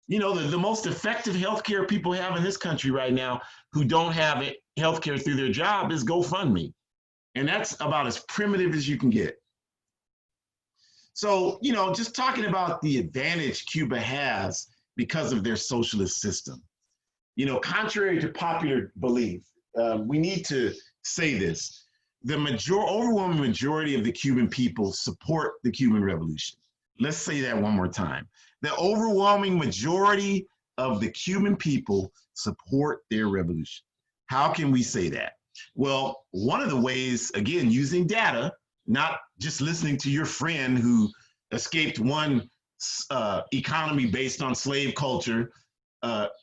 The most effective healthcare people have in this country right now who don't have healthcare through their job is GoFundMe. And that's about as primitive as you can get. So, just talking about the advantage Cuba has because of their socialist system. Contrary to popular belief, we need to say this. The overwhelming majority of the Cuban people support the Cuban Revolution. Let's say that one more time. The overwhelming majority of the Cuban people support their revolution. How can we say that? Well, one of the ways, again, using data, not just listening to your friend who escaped one economy based on slave culture,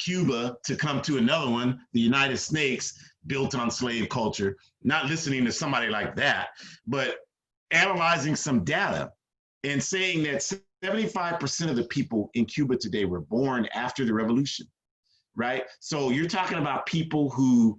Cuba, to come to another one, the United States, built on slave culture, not listening to somebody like that, but analyzing some data and saying that 75% of the people in Cuba today were born after the revolution, right? So you're talking about people who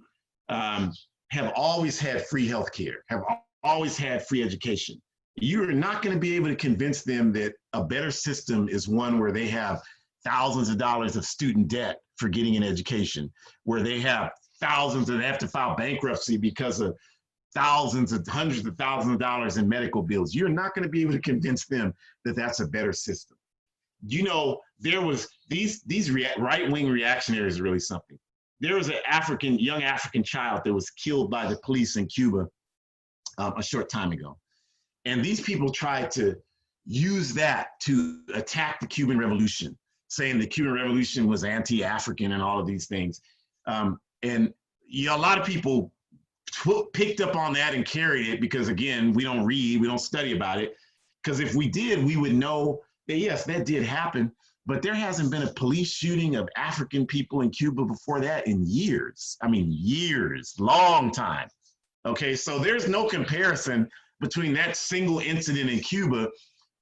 have always had free healthcare, have always had free education. You're not going to be able to convince them that a better system is one where they have thousands of dollars of student debt for getting an education, where they have thousands and they have to file bankruptcy because of hundreds of thousands of dollars in medical bills. You're not going to be able to convince them that that's a better system. There was these right-wing reactionaries are really something. There was an young African child that was killed by the police in Cuba a short time ago. And these people tried to use that to attack the Cuban Revolution, saying the Cuban Revolution was anti-African and all of these things. And a lot of people picked up on that and carried it because, again, we don't read, we don't study about it. Because if we did, we would know that, yes, that did happen, but there hasn't been a police shooting of African people in Cuba before that in years. I mean, years, long time. Okay, so there's no comparison between that single incident in Cuba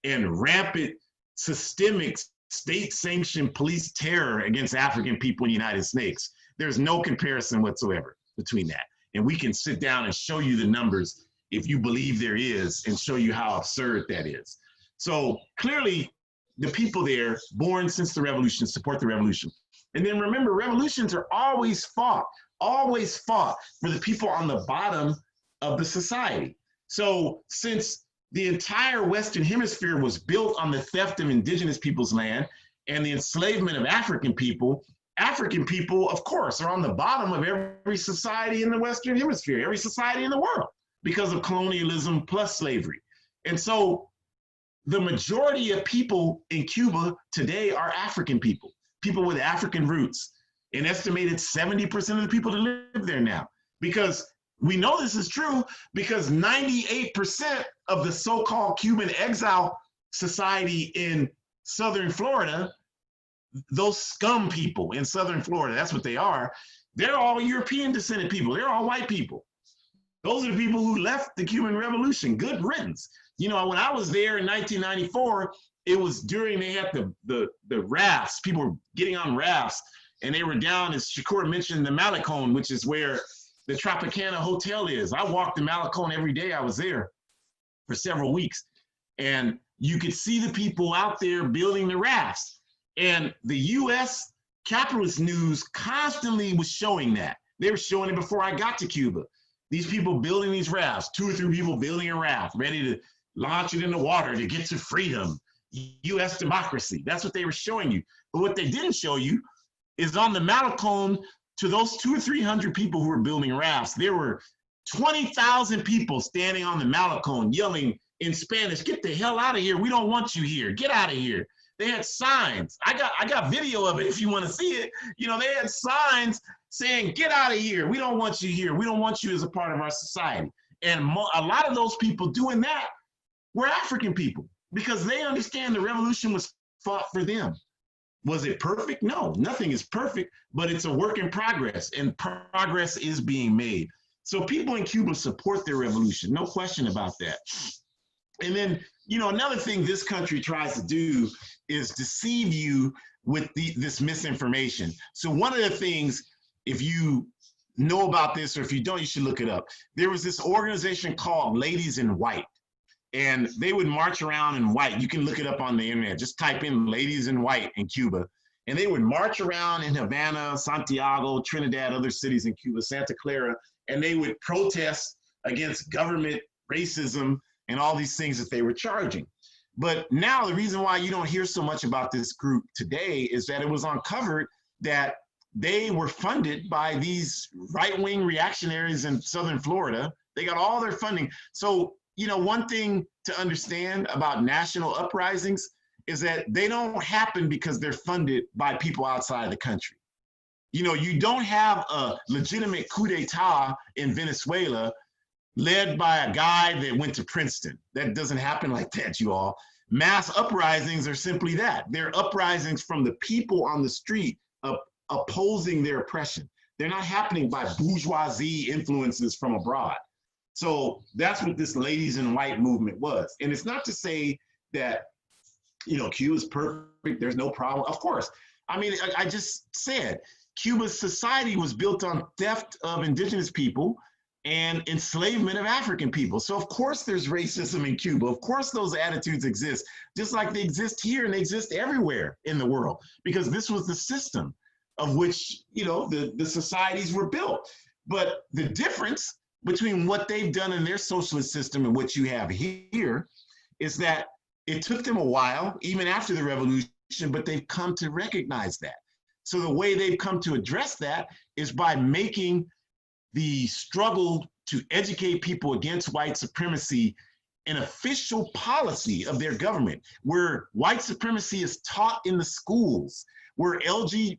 and rampant, systemic, state-sanctioned police terror against African people in the United States. There's no comparison whatsoever between that. And we can sit down and show you the numbers if you believe there is, and show you how absurd that is. So clearly, the people there, born since the revolution, support the revolution. And then remember, revolutions are always fought for the people on the bottom of the society. So since the entire Western Hemisphere was built on the theft of indigenous people's land and the enslavement of African people, of course, are on the bottom of every society in the Western Hemisphere, every society in the world, because of colonialism plus slavery. And so the majority of people in Cuba today are African people with African roots. an estimated 70% of the people that live there now. Because we know this is true because 98% of the so-called Cuban exile society in Southern Florida, those scum people in Southern Florida, that's what they are. They're all European descended people. They're all white people. Those are the people who left the Cuban Revolution. Good riddance. You know, when I was there in 1994, it was during they had the rafts. People were getting on rafts, and they were down, as Shakur mentioned, the Malecon, which is where the Tropicana Hotel is. I walked the Malecon every day. I was there for several weeks, and you could see the people out there building the rafts. And the U.S. capitalist news constantly was showing that. They were showing it before I got to Cuba. These people building these rafts, 2 or 3 people building a raft, ready to launch it in the water to get to freedom, U.S. democracy. That's what they were showing you. But what they didn't show you is on the Malecon, to those 200 or 300 people who were building rafts, there were 20,000 people standing on the Malecon yelling in Spanish, "Get the hell out of here. We don't want you here. Get out of here." They had signs. I got video of it if you want to see it. You know, they had signs saying, "Get out of here. We don't want you here. We don't want you as a part of our society." And a lot of those people doing that were African people because they understand the revolution was fought for them. Was it perfect? No, nothing is perfect, but it's a work in progress, and progress is being made. So people in Cuba support their revolution, no question about that. And then, you know, another thing this country tries to do is deceive you with this misinformation. So one of the things, if you know about this, or if you don't, you should look it up. There was this organization called Ladies in White, and they would march around in white. You can look it up on the internet. Just type in Ladies in White in Cuba. And they would march around in Havana, Santiago, Trinidad, other cities in Cuba, Santa Clara, and they would protest against government racism and all these things that they were charging. But now the reason why you don't hear so much about this group today is that it was uncovered that they were funded by these right-wing reactionaries in Southern Florida. They got all their funding. So, you know, one thing to understand about national uprisings is that they don't happen because they're funded by people outside of the country. You know, you don't have a legitimate coup d'etat in Venezuela led by a guy that went to Princeton. That doesn't happen like that, you all. Mass uprisings are simply that. They're uprisings from the people on the street opposing their oppression. They're not happening by bourgeoisie influences from abroad. So that's what this Ladies in White movement was. And it's not to say that, you know, Cuba's perfect, there's no problem. Of course. I mean, I just said, Cuba's society was built on theft of indigenous people and enslavement of African people. So of course there's racism in Cuba. Of course those attitudes exist, just like they exist here and they exist everywhere in the world, because this was the system of which, you know, the societies were built. But the difference between what they've done in their socialist system and what you have here is that it took them a while, even after the revolution, but they've come to recognize that. So the way they've come to address that is by making the struggle to educate people against white supremacy an official policy of their government, where white supremacy is taught in the schools, where LGBTQ,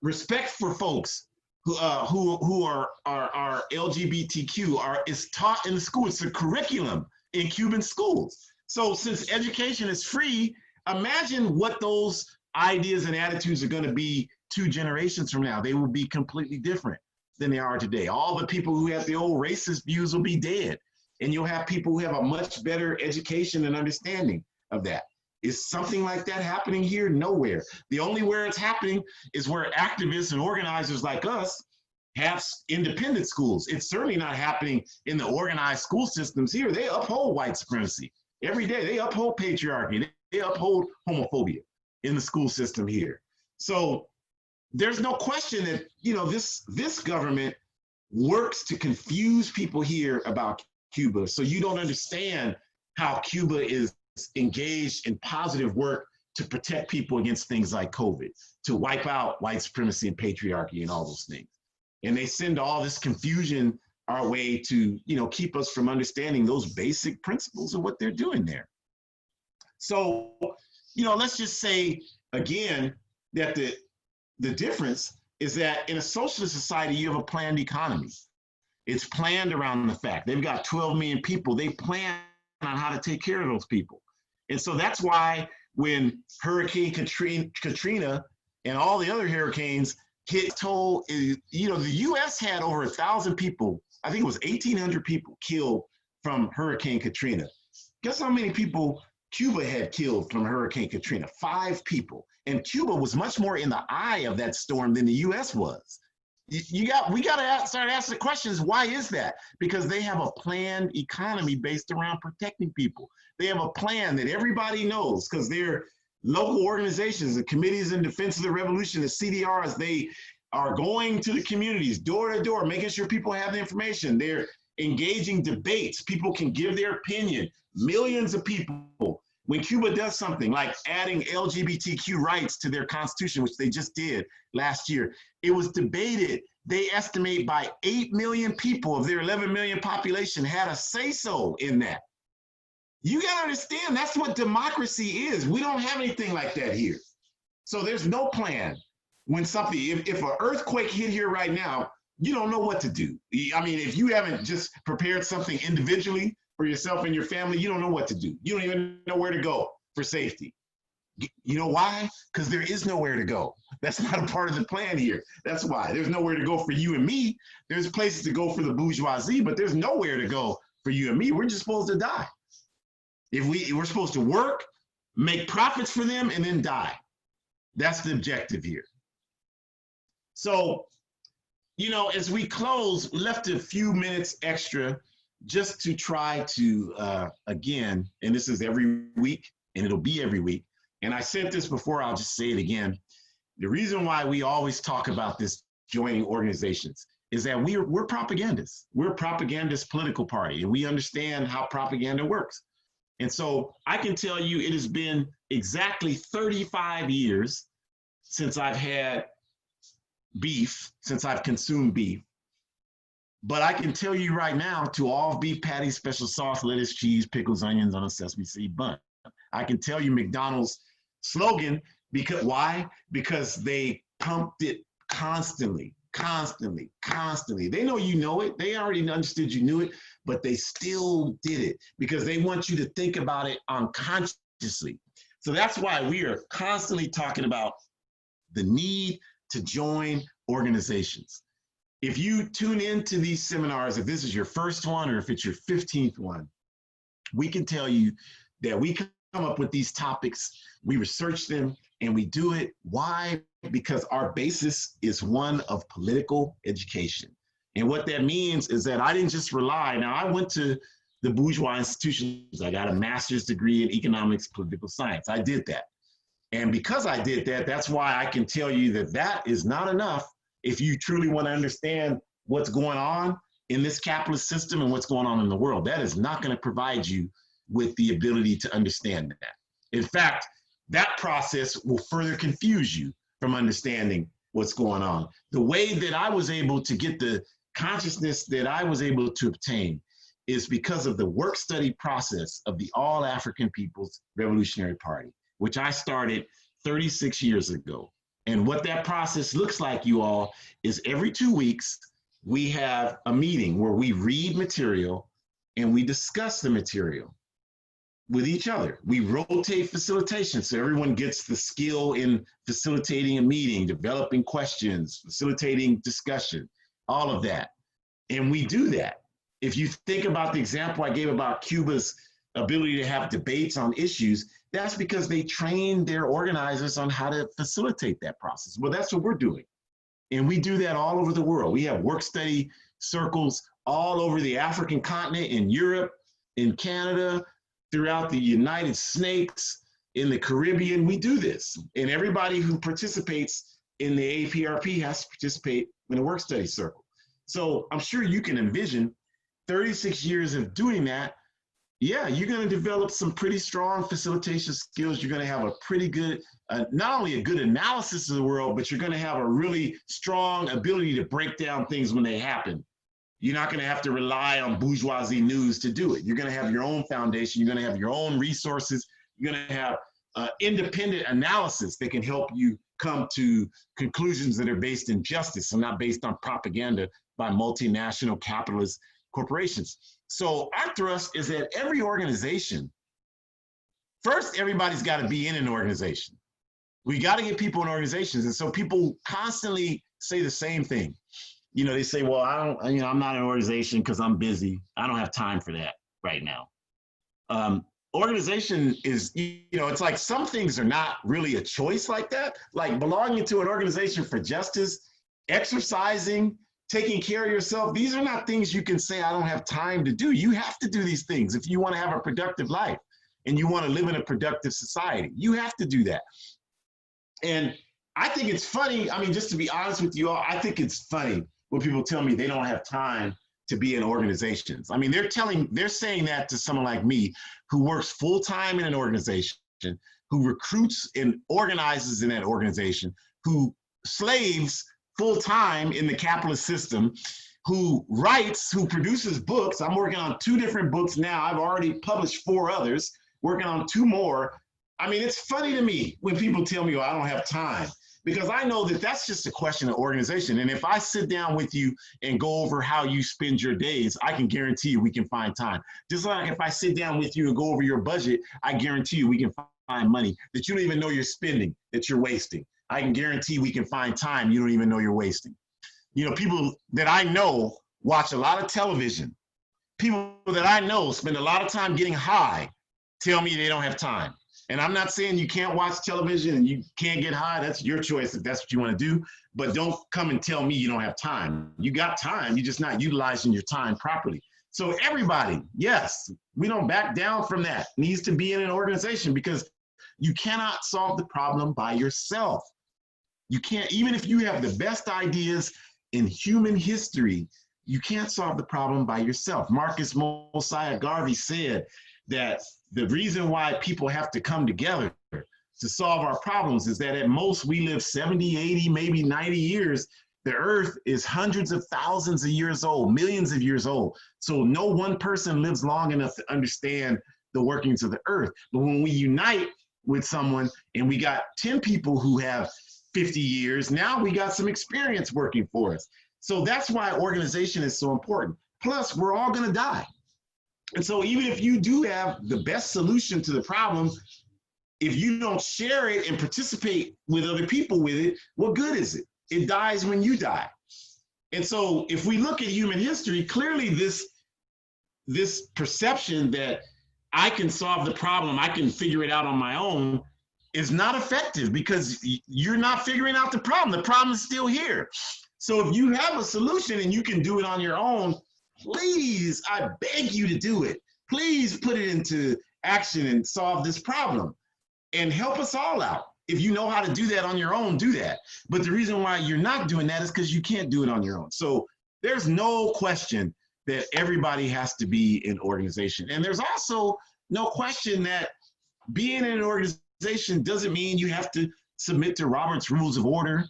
respect for folks who are LGBTQ is taught in the school. It's a curriculum in Cuban schools. So since education is free, imagine what those ideas and attitudes are going to be 2 generations from now. They will be completely different than they are today. All the people who have the old racist views will be dead. And you'll have people who have a much better education and understanding of that. Is something like that happening here? Nowhere. The only where it's happening is where activists and organizers like us have independent schools. It's certainly not happening in the organized school systems here. They uphold white supremacy every day. They uphold patriarchy. They uphold homophobia in the school system here. So there's no question that, you know, this government works to confuse people here about Cuba. So you don't understand how Cuba is engaged in positive work to protect people against things like COVID, to wipe out white supremacy and patriarchy and all those things. And they send all this confusion our way to, you know, keep us from understanding those basic principles of what they're doing there. So, you know, let's just say, again, that the difference is that in a socialist society, you have a planned economy. It's planned around the fact they've got 12 million people. They plan on how to take care of those people. And so that's why when Hurricane Katrina and all the other hurricanes hit toll, the U.S. had over 1,000 people. I think it was 1,800 people killed from Hurricane Katrina. Guess how many people Cuba had killed from Hurricane Katrina? 5 people. And Cuba was much more in the eye of that storm than the U.S. was. We got to start asking questions. Why is that? Because they have a planned economy based around protecting people. They have a plan that everybody knows because they're local organizations, the Committees in Defense of the Revolution, the CDRs. They are going to the communities, door to door, making sure people have the information. They're engaging debates. People can give their opinion. Millions of people. When Cuba does something like adding LGBTQ rights to their constitution, which they just did last year, it was debated. They estimate by 8 million people of their 11 million population had a say-so in that. You got to understand, that's what democracy is. We don't have anything like that here. So there's no plan. When something, if an earthquake hit here right now, you don't know what to do. I mean, if you haven't just prepared something individually for yourself and your family, you don't know what to do. You don't even know where to go for safety. You know why? Because there is nowhere to go. That's not a part of the plan here. That's why. There's nowhere to go for you and me. There's places to go for the bourgeoisie, but there's nowhere to go for you and me. We're just supposed to die. We're supposed to work, make profits for them, and then die. That's the objective here. So, as we close, we left a few minutes extra just to try to, again, and this is every week, and it'll be every week. And I said this before, I'll just say it again. The reason why we always talk about this joining organizations is that we're propagandists. We're a propagandist political party, and we understand how propaganda works. And so I can tell you it has been exactly 35 years since I've had beef, since I've consumed beef. But I can tell you right now, to all beef patties, special sauce, lettuce, cheese, pickles, onions on a sesame seed bun. I can tell you McDonald's slogan, because why? Because they pumped it constantly. They know you know it. They already understood you knew it, but they still did it because they want you to think about it unconsciously. So that's why we are constantly talking about the need to join organizations. If you tune into these seminars, if this is your first one or if it's your 15th one, we can tell you that we come up with these topics, we research them, and we do it. Why? Because our basis is one of political education. And what that means is that I didn't just rely. Now, I went to the bourgeois institutions. I got a master's degree in economics, political science. I did that. And because I did that, that's why I can tell you that that is not enough if you truly want to understand what's going on in this capitalist system and what's going on in the world. That is not going to provide you with the ability to understand that. In fact, that process will further confuse you from understanding what's going on. The way that I was able to get the consciousness that I was able to obtain is because of the work study process of the All African People's Revolutionary Party, which I started 36 years ago. And what that process looks like, you all, is every 2 weeks, we have a meeting where we read material and we discuss the material with each other. We rotate facilitation so everyone gets the skill in facilitating a meeting, developing questions, facilitating discussion, all of that. And we do that. If you think about the example I gave about Cuba's ability to have debates on issues, that's because they trained their organizers on how to facilitate that process. Well, that's what we're doing. And we do that all over the world. We have work study circles all over the African continent, in Europe, in Canada, throughout the United States, in the Caribbean. We do this. And everybody who participates in the APRP has to participate in a work study circle. So I'm sure you can envision 36 years of doing that. Yeah, you're going to develop some pretty strong facilitation skills. You're going to have a pretty good, not only a good analysis of the world, but you're going to have a really strong ability to break down things when they happen. You're not going to have to rely on bourgeoisie news to do it. You're going to have your own foundation. You're going to have your own resources. You're going to have independent analysis that can help you come to conclusions that are based in justice and not based on propaganda by multinational capitalist corporations. So our thrust is that every organization, first, everybody's got to be in an organization. We got to get people in organizations. And so people constantly say the same thing. You know, they say, well, I'm not an organization because I'm busy. I don't have time for that right now. Organization is, it's like some things are not really a choice like that. Like belonging to an organization for justice, exercising, taking care of yourself. These are not things you can say, I don't have time to do. You have to do these things if you want to have a productive life and you want to live in a productive society. You have to do that. And I think it's funny. I mean, just to be honest with you all, I think it's funny when people tell me they don't have time to be in organizations. I mean, they're saying that to someone like me who works full-time in an organization, who recruits and organizes in that organization, who slaves full-time in the capitalist system, who writes, who produces books. I'm working on 2 different books now. I've already published 4 others, working on 2 more. I mean, it's funny to me when people tell me, oh, I don't have time, because I know that that's just a question of organization. And if I sit down with you and go over how you spend your days, I can guarantee you we can find time. Just like if I sit down with you and go over your budget, I guarantee you we can find money that you don't even know you're spending, that you're wasting. I can guarantee we can find time you don't even know you're wasting. You know, people that I know watch a lot of television. People that I know spend a lot of time getting high, tell me they don't have time. And I'm not saying you can't watch television and you can't get high. That's your choice if that's what you want to do. But don't come and tell me you don't have time. You got time. You're just not utilizing your time properly. So everybody, yes, we don't back down from that. Needs to be in an organization because you cannot solve the problem by yourself. You can't, even if you have the best ideas in human history, you can't solve the problem by yourself. Marcus Mosiah Garvey said that the reason why people have to come together to solve our problems is that at most we live 70, 80, maybe 90 years. The earth is hundreds of thousands of years old, millions of years old. So no one person lives long enough to understand the workings of the earth. But when we unite with someone and we got 10 people who have 50 years, now we got some experience working for us. So that's why organization is so important. Plus, we're all going to die. And so even if you do have the best solution to the problem, if you don't share it and participate with other people with it, what good is it? It dies when you die. And so if we look at human history, clearly this perception that I can solve the problem, I can figure it out on my own, is not effective because you're not figuring out the problem. The problem is still here. So if you have a solution and you can do it on your own, please, I beg you to do it. Please put it into action and solve this problem and help us all out. If you know how to do that on your own, do that. But the reason why you're not doing that is because you can't do it on your own. So there's no question that everybody has to be in organization. And there's also no question that being in an organization doesn't mean you have to submit to Robert's Rules of Order.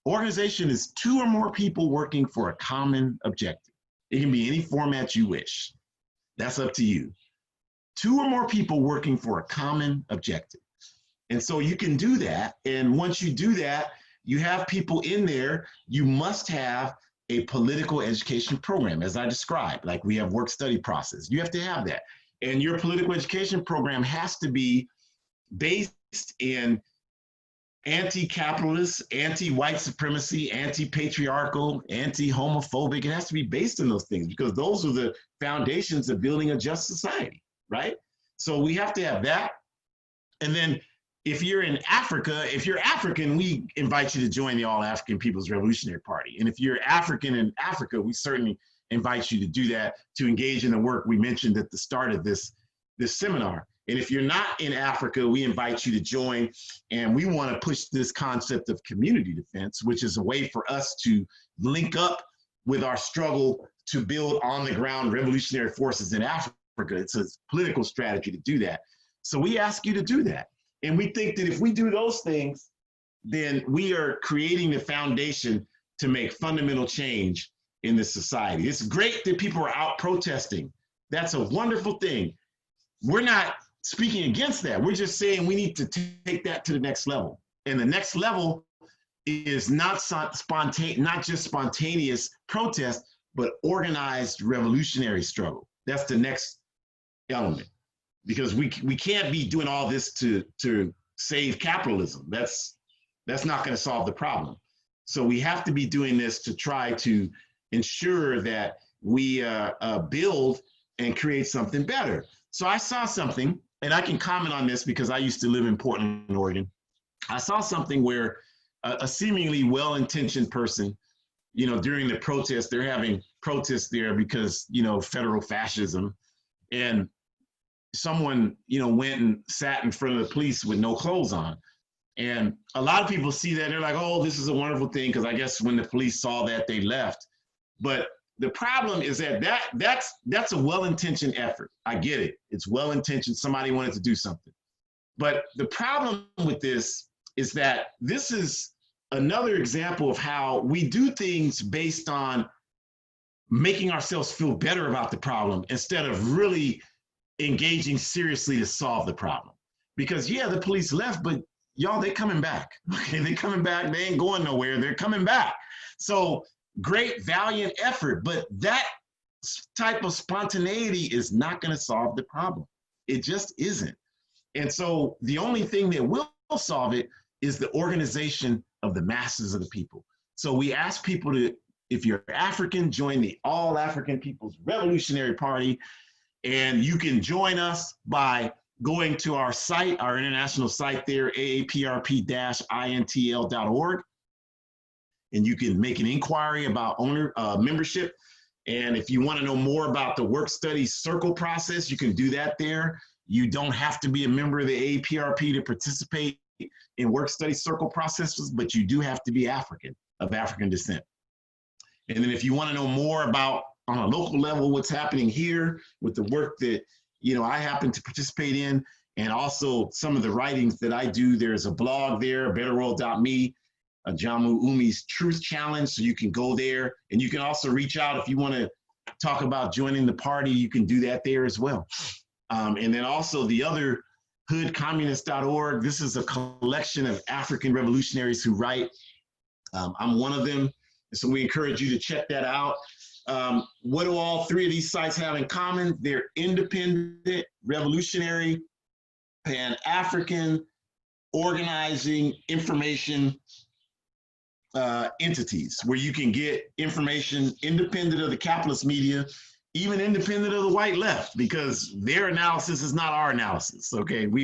Organization is 2 or more people working for a common objective. It can be any format you wish. That's up to you. 2 or more people working for a common objective. And so you can do that. And once you do that, you have people in there. You must have a political education program, as I described, like we have work study process. You have to have that. And your political education program has to be based in anti-capitalist, anti-white supremacy, anti-patriarchal, anti-homophobic. It has to be based on those things because those are the foundations of building a just society, right? So we have to have that. And then if you're in Africa, if you're African, we invite you to join the All-African People's Revolutionary Party. And if you're African in Africa, we certainly invite you to do that, to engage in the work we mentioned at the start of this seminar. And if you're not in Africa, we invite you to join. And we want to push this concept of community defense, which is a way for us to link up with our struggle to build on the ground revolutionary forces in Africa. It's a political strategy to do that. So we ask you to do that. And we think that if we do those things, then we are creating the foundation to make fundamental change in this society. It's great that people are out protesting. That's a wonderful thing. We're not speaking against that. We're just saying we need to take that to the next level. And the next level is not just spontaneous protest, but organized revolutionary struggle. That's the next element, because we can't be doing all this to save capitalism. That's not going to solve the problem. So we have to be doing this to try to ensure that we build and create something better. So I saw something, and I can comment on this because I used to live in Portland, Oregon. I saw something where a seemingly well-intentioned person, during the protest, they're having protests there because, federal fascism, and someone, went and sat in front of the police with no clothes on. And a lot of people see that, they're like, oh, this is a wonderful thing, because I guess when the police saw that, they left. But the problem is that's a well-intentioned effort. I get it. It's well-intentioned. Somebody wanted to do something. But the problem with this is that this is another example of how we do things based on making ourselves feel better about the problem instead of really engaging seriously to solve the problem. Because yeah, the police left, but y'all, they coming back. Okay, they coming back. They ain't going nowhere. They're coming back. So great, valiant effort, but that type of spontaneity is not going to solve the problem. It just isn't. And so the only thing that will solve it is the organization of the masses of the people. So we ask people to, if you're African, join the All African People's Revolutionary Party. And you can join us by going to our site, our international site there, aaprp-intl.org. And you can make an inquiry about membership. And if you want to know more about the work study circle process, you can do that there. You don't have to be a member of the AAPRP to participate in work study circle processes, but you do have to be African, of African descent. And then if you want to know more about, on a local level, what's happening here with the work that, I happen to participate in, and also some of the writings that I do, there's a blog there, betterworld.me, Jamu Umi's Truth Challenge. So you can go there, and you can also reach out if you want to talk about joining the party. You can do that there as well. And then also the other, hoodcommunist.org. This is a collection of African revolutionaries who write. I'm one of them. So we encourage you to check that out. What do all three of these sites have in common? They're independent, revolutionary, Pan-African, organizing information entities where you can get information independent of the capitalist media, even independent of the white left, because their analysis is not our analysis. Okay, we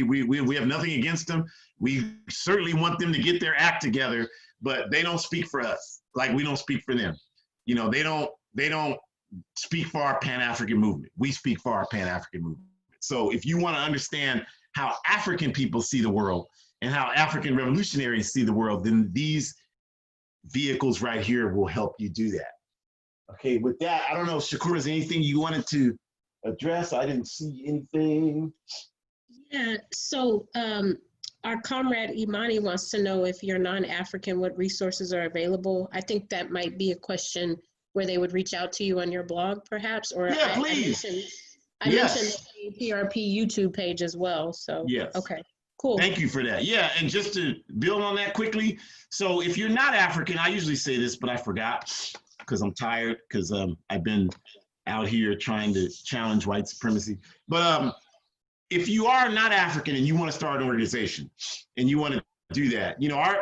have nothing against them. We certainly want them to get their act together, but they don't speak for us like we don't speak for them. They don't speak for our Pan-African movement. We speak for our Pan-African movement. So if you want to understand how African people see the world and how African revolutionaries see the world, then these vehicles right here will help you do that. Okay, with that, I don't know, Shakur, is there anything you wanted to address? I didn't see anything. Yeah, so our comrade Imani wants to know, if you're non-African, what resources are available. I think that might be a question where they would reach out to you on your blog, perhaps, or yeah, please. I mentioned the PRP YouTube page as well. So yes. Okay, cool. Thank you for that. Yeah, and just to build on that quickly, so if you're not African, I usually say this, but I forgot because I'm tired, because I've been out here trying to challenge white supremacy. But if you are not African and you want to start an organization and you want to do that,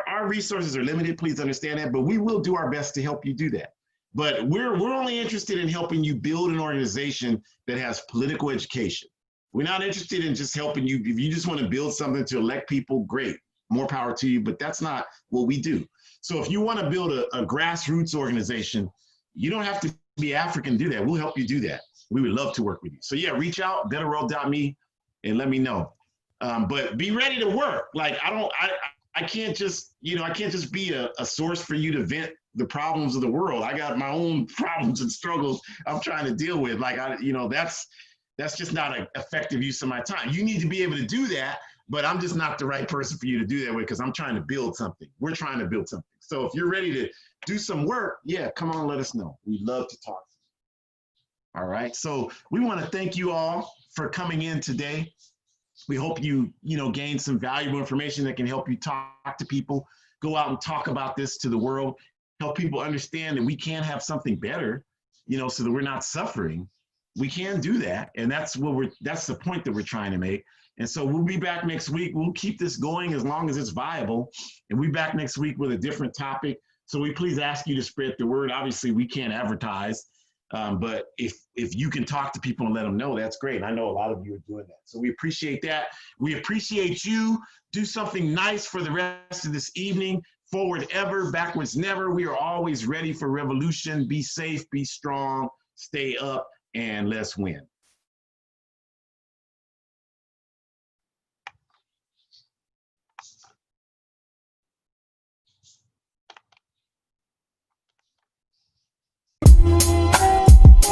our resources are limited, please understand that, but we will do our best to help you do that. But we're only interested in helping you build an organization that has political education. We're not interested in just helping you. If you just want to build something to elect people, great, more power to you, but that's not what we do. So if you want to build a grassroots organization, you don't have to be African to do that. We'll help you do that. We would love to work with you. So yeah, reach out, betterworld.me, and let me know. But be ready to work. Like I can't just, I can't just be a source for you to vent the problems of the world. I got my own problems and struggles I'm trying to deal with. Like that's just not an effective use of my time. You need to be able to do that, but I'm just not the right person for you to do that with, because I'm trying to build something. We're trying to build something. So if you're ready to do some work, yeah, come on, let us know. We'd love to talk. All right. So we want to thank you all for coming in today. We hope you gain some valuable information that can help you talk to people, go out and talk about this to the world, help people understand that we can have something better, so that we're not suffering. We can do that, and that's the point that we're trying to make. And so we'll be back next week. We'll keep this going as long as it's viable, and we'll be back next week with a different topic. So we please ask you to spread the word. Obviously, we can't advertise, but if you can talk to people and let them know, that's great. I know a lot of you are doing that. So we appreciate that. We appreciate you. Do something nice for the rest of this evening. Forward ever, backwards never. We are always ready for revolution. Be safe, be strong, stay up, and let's win.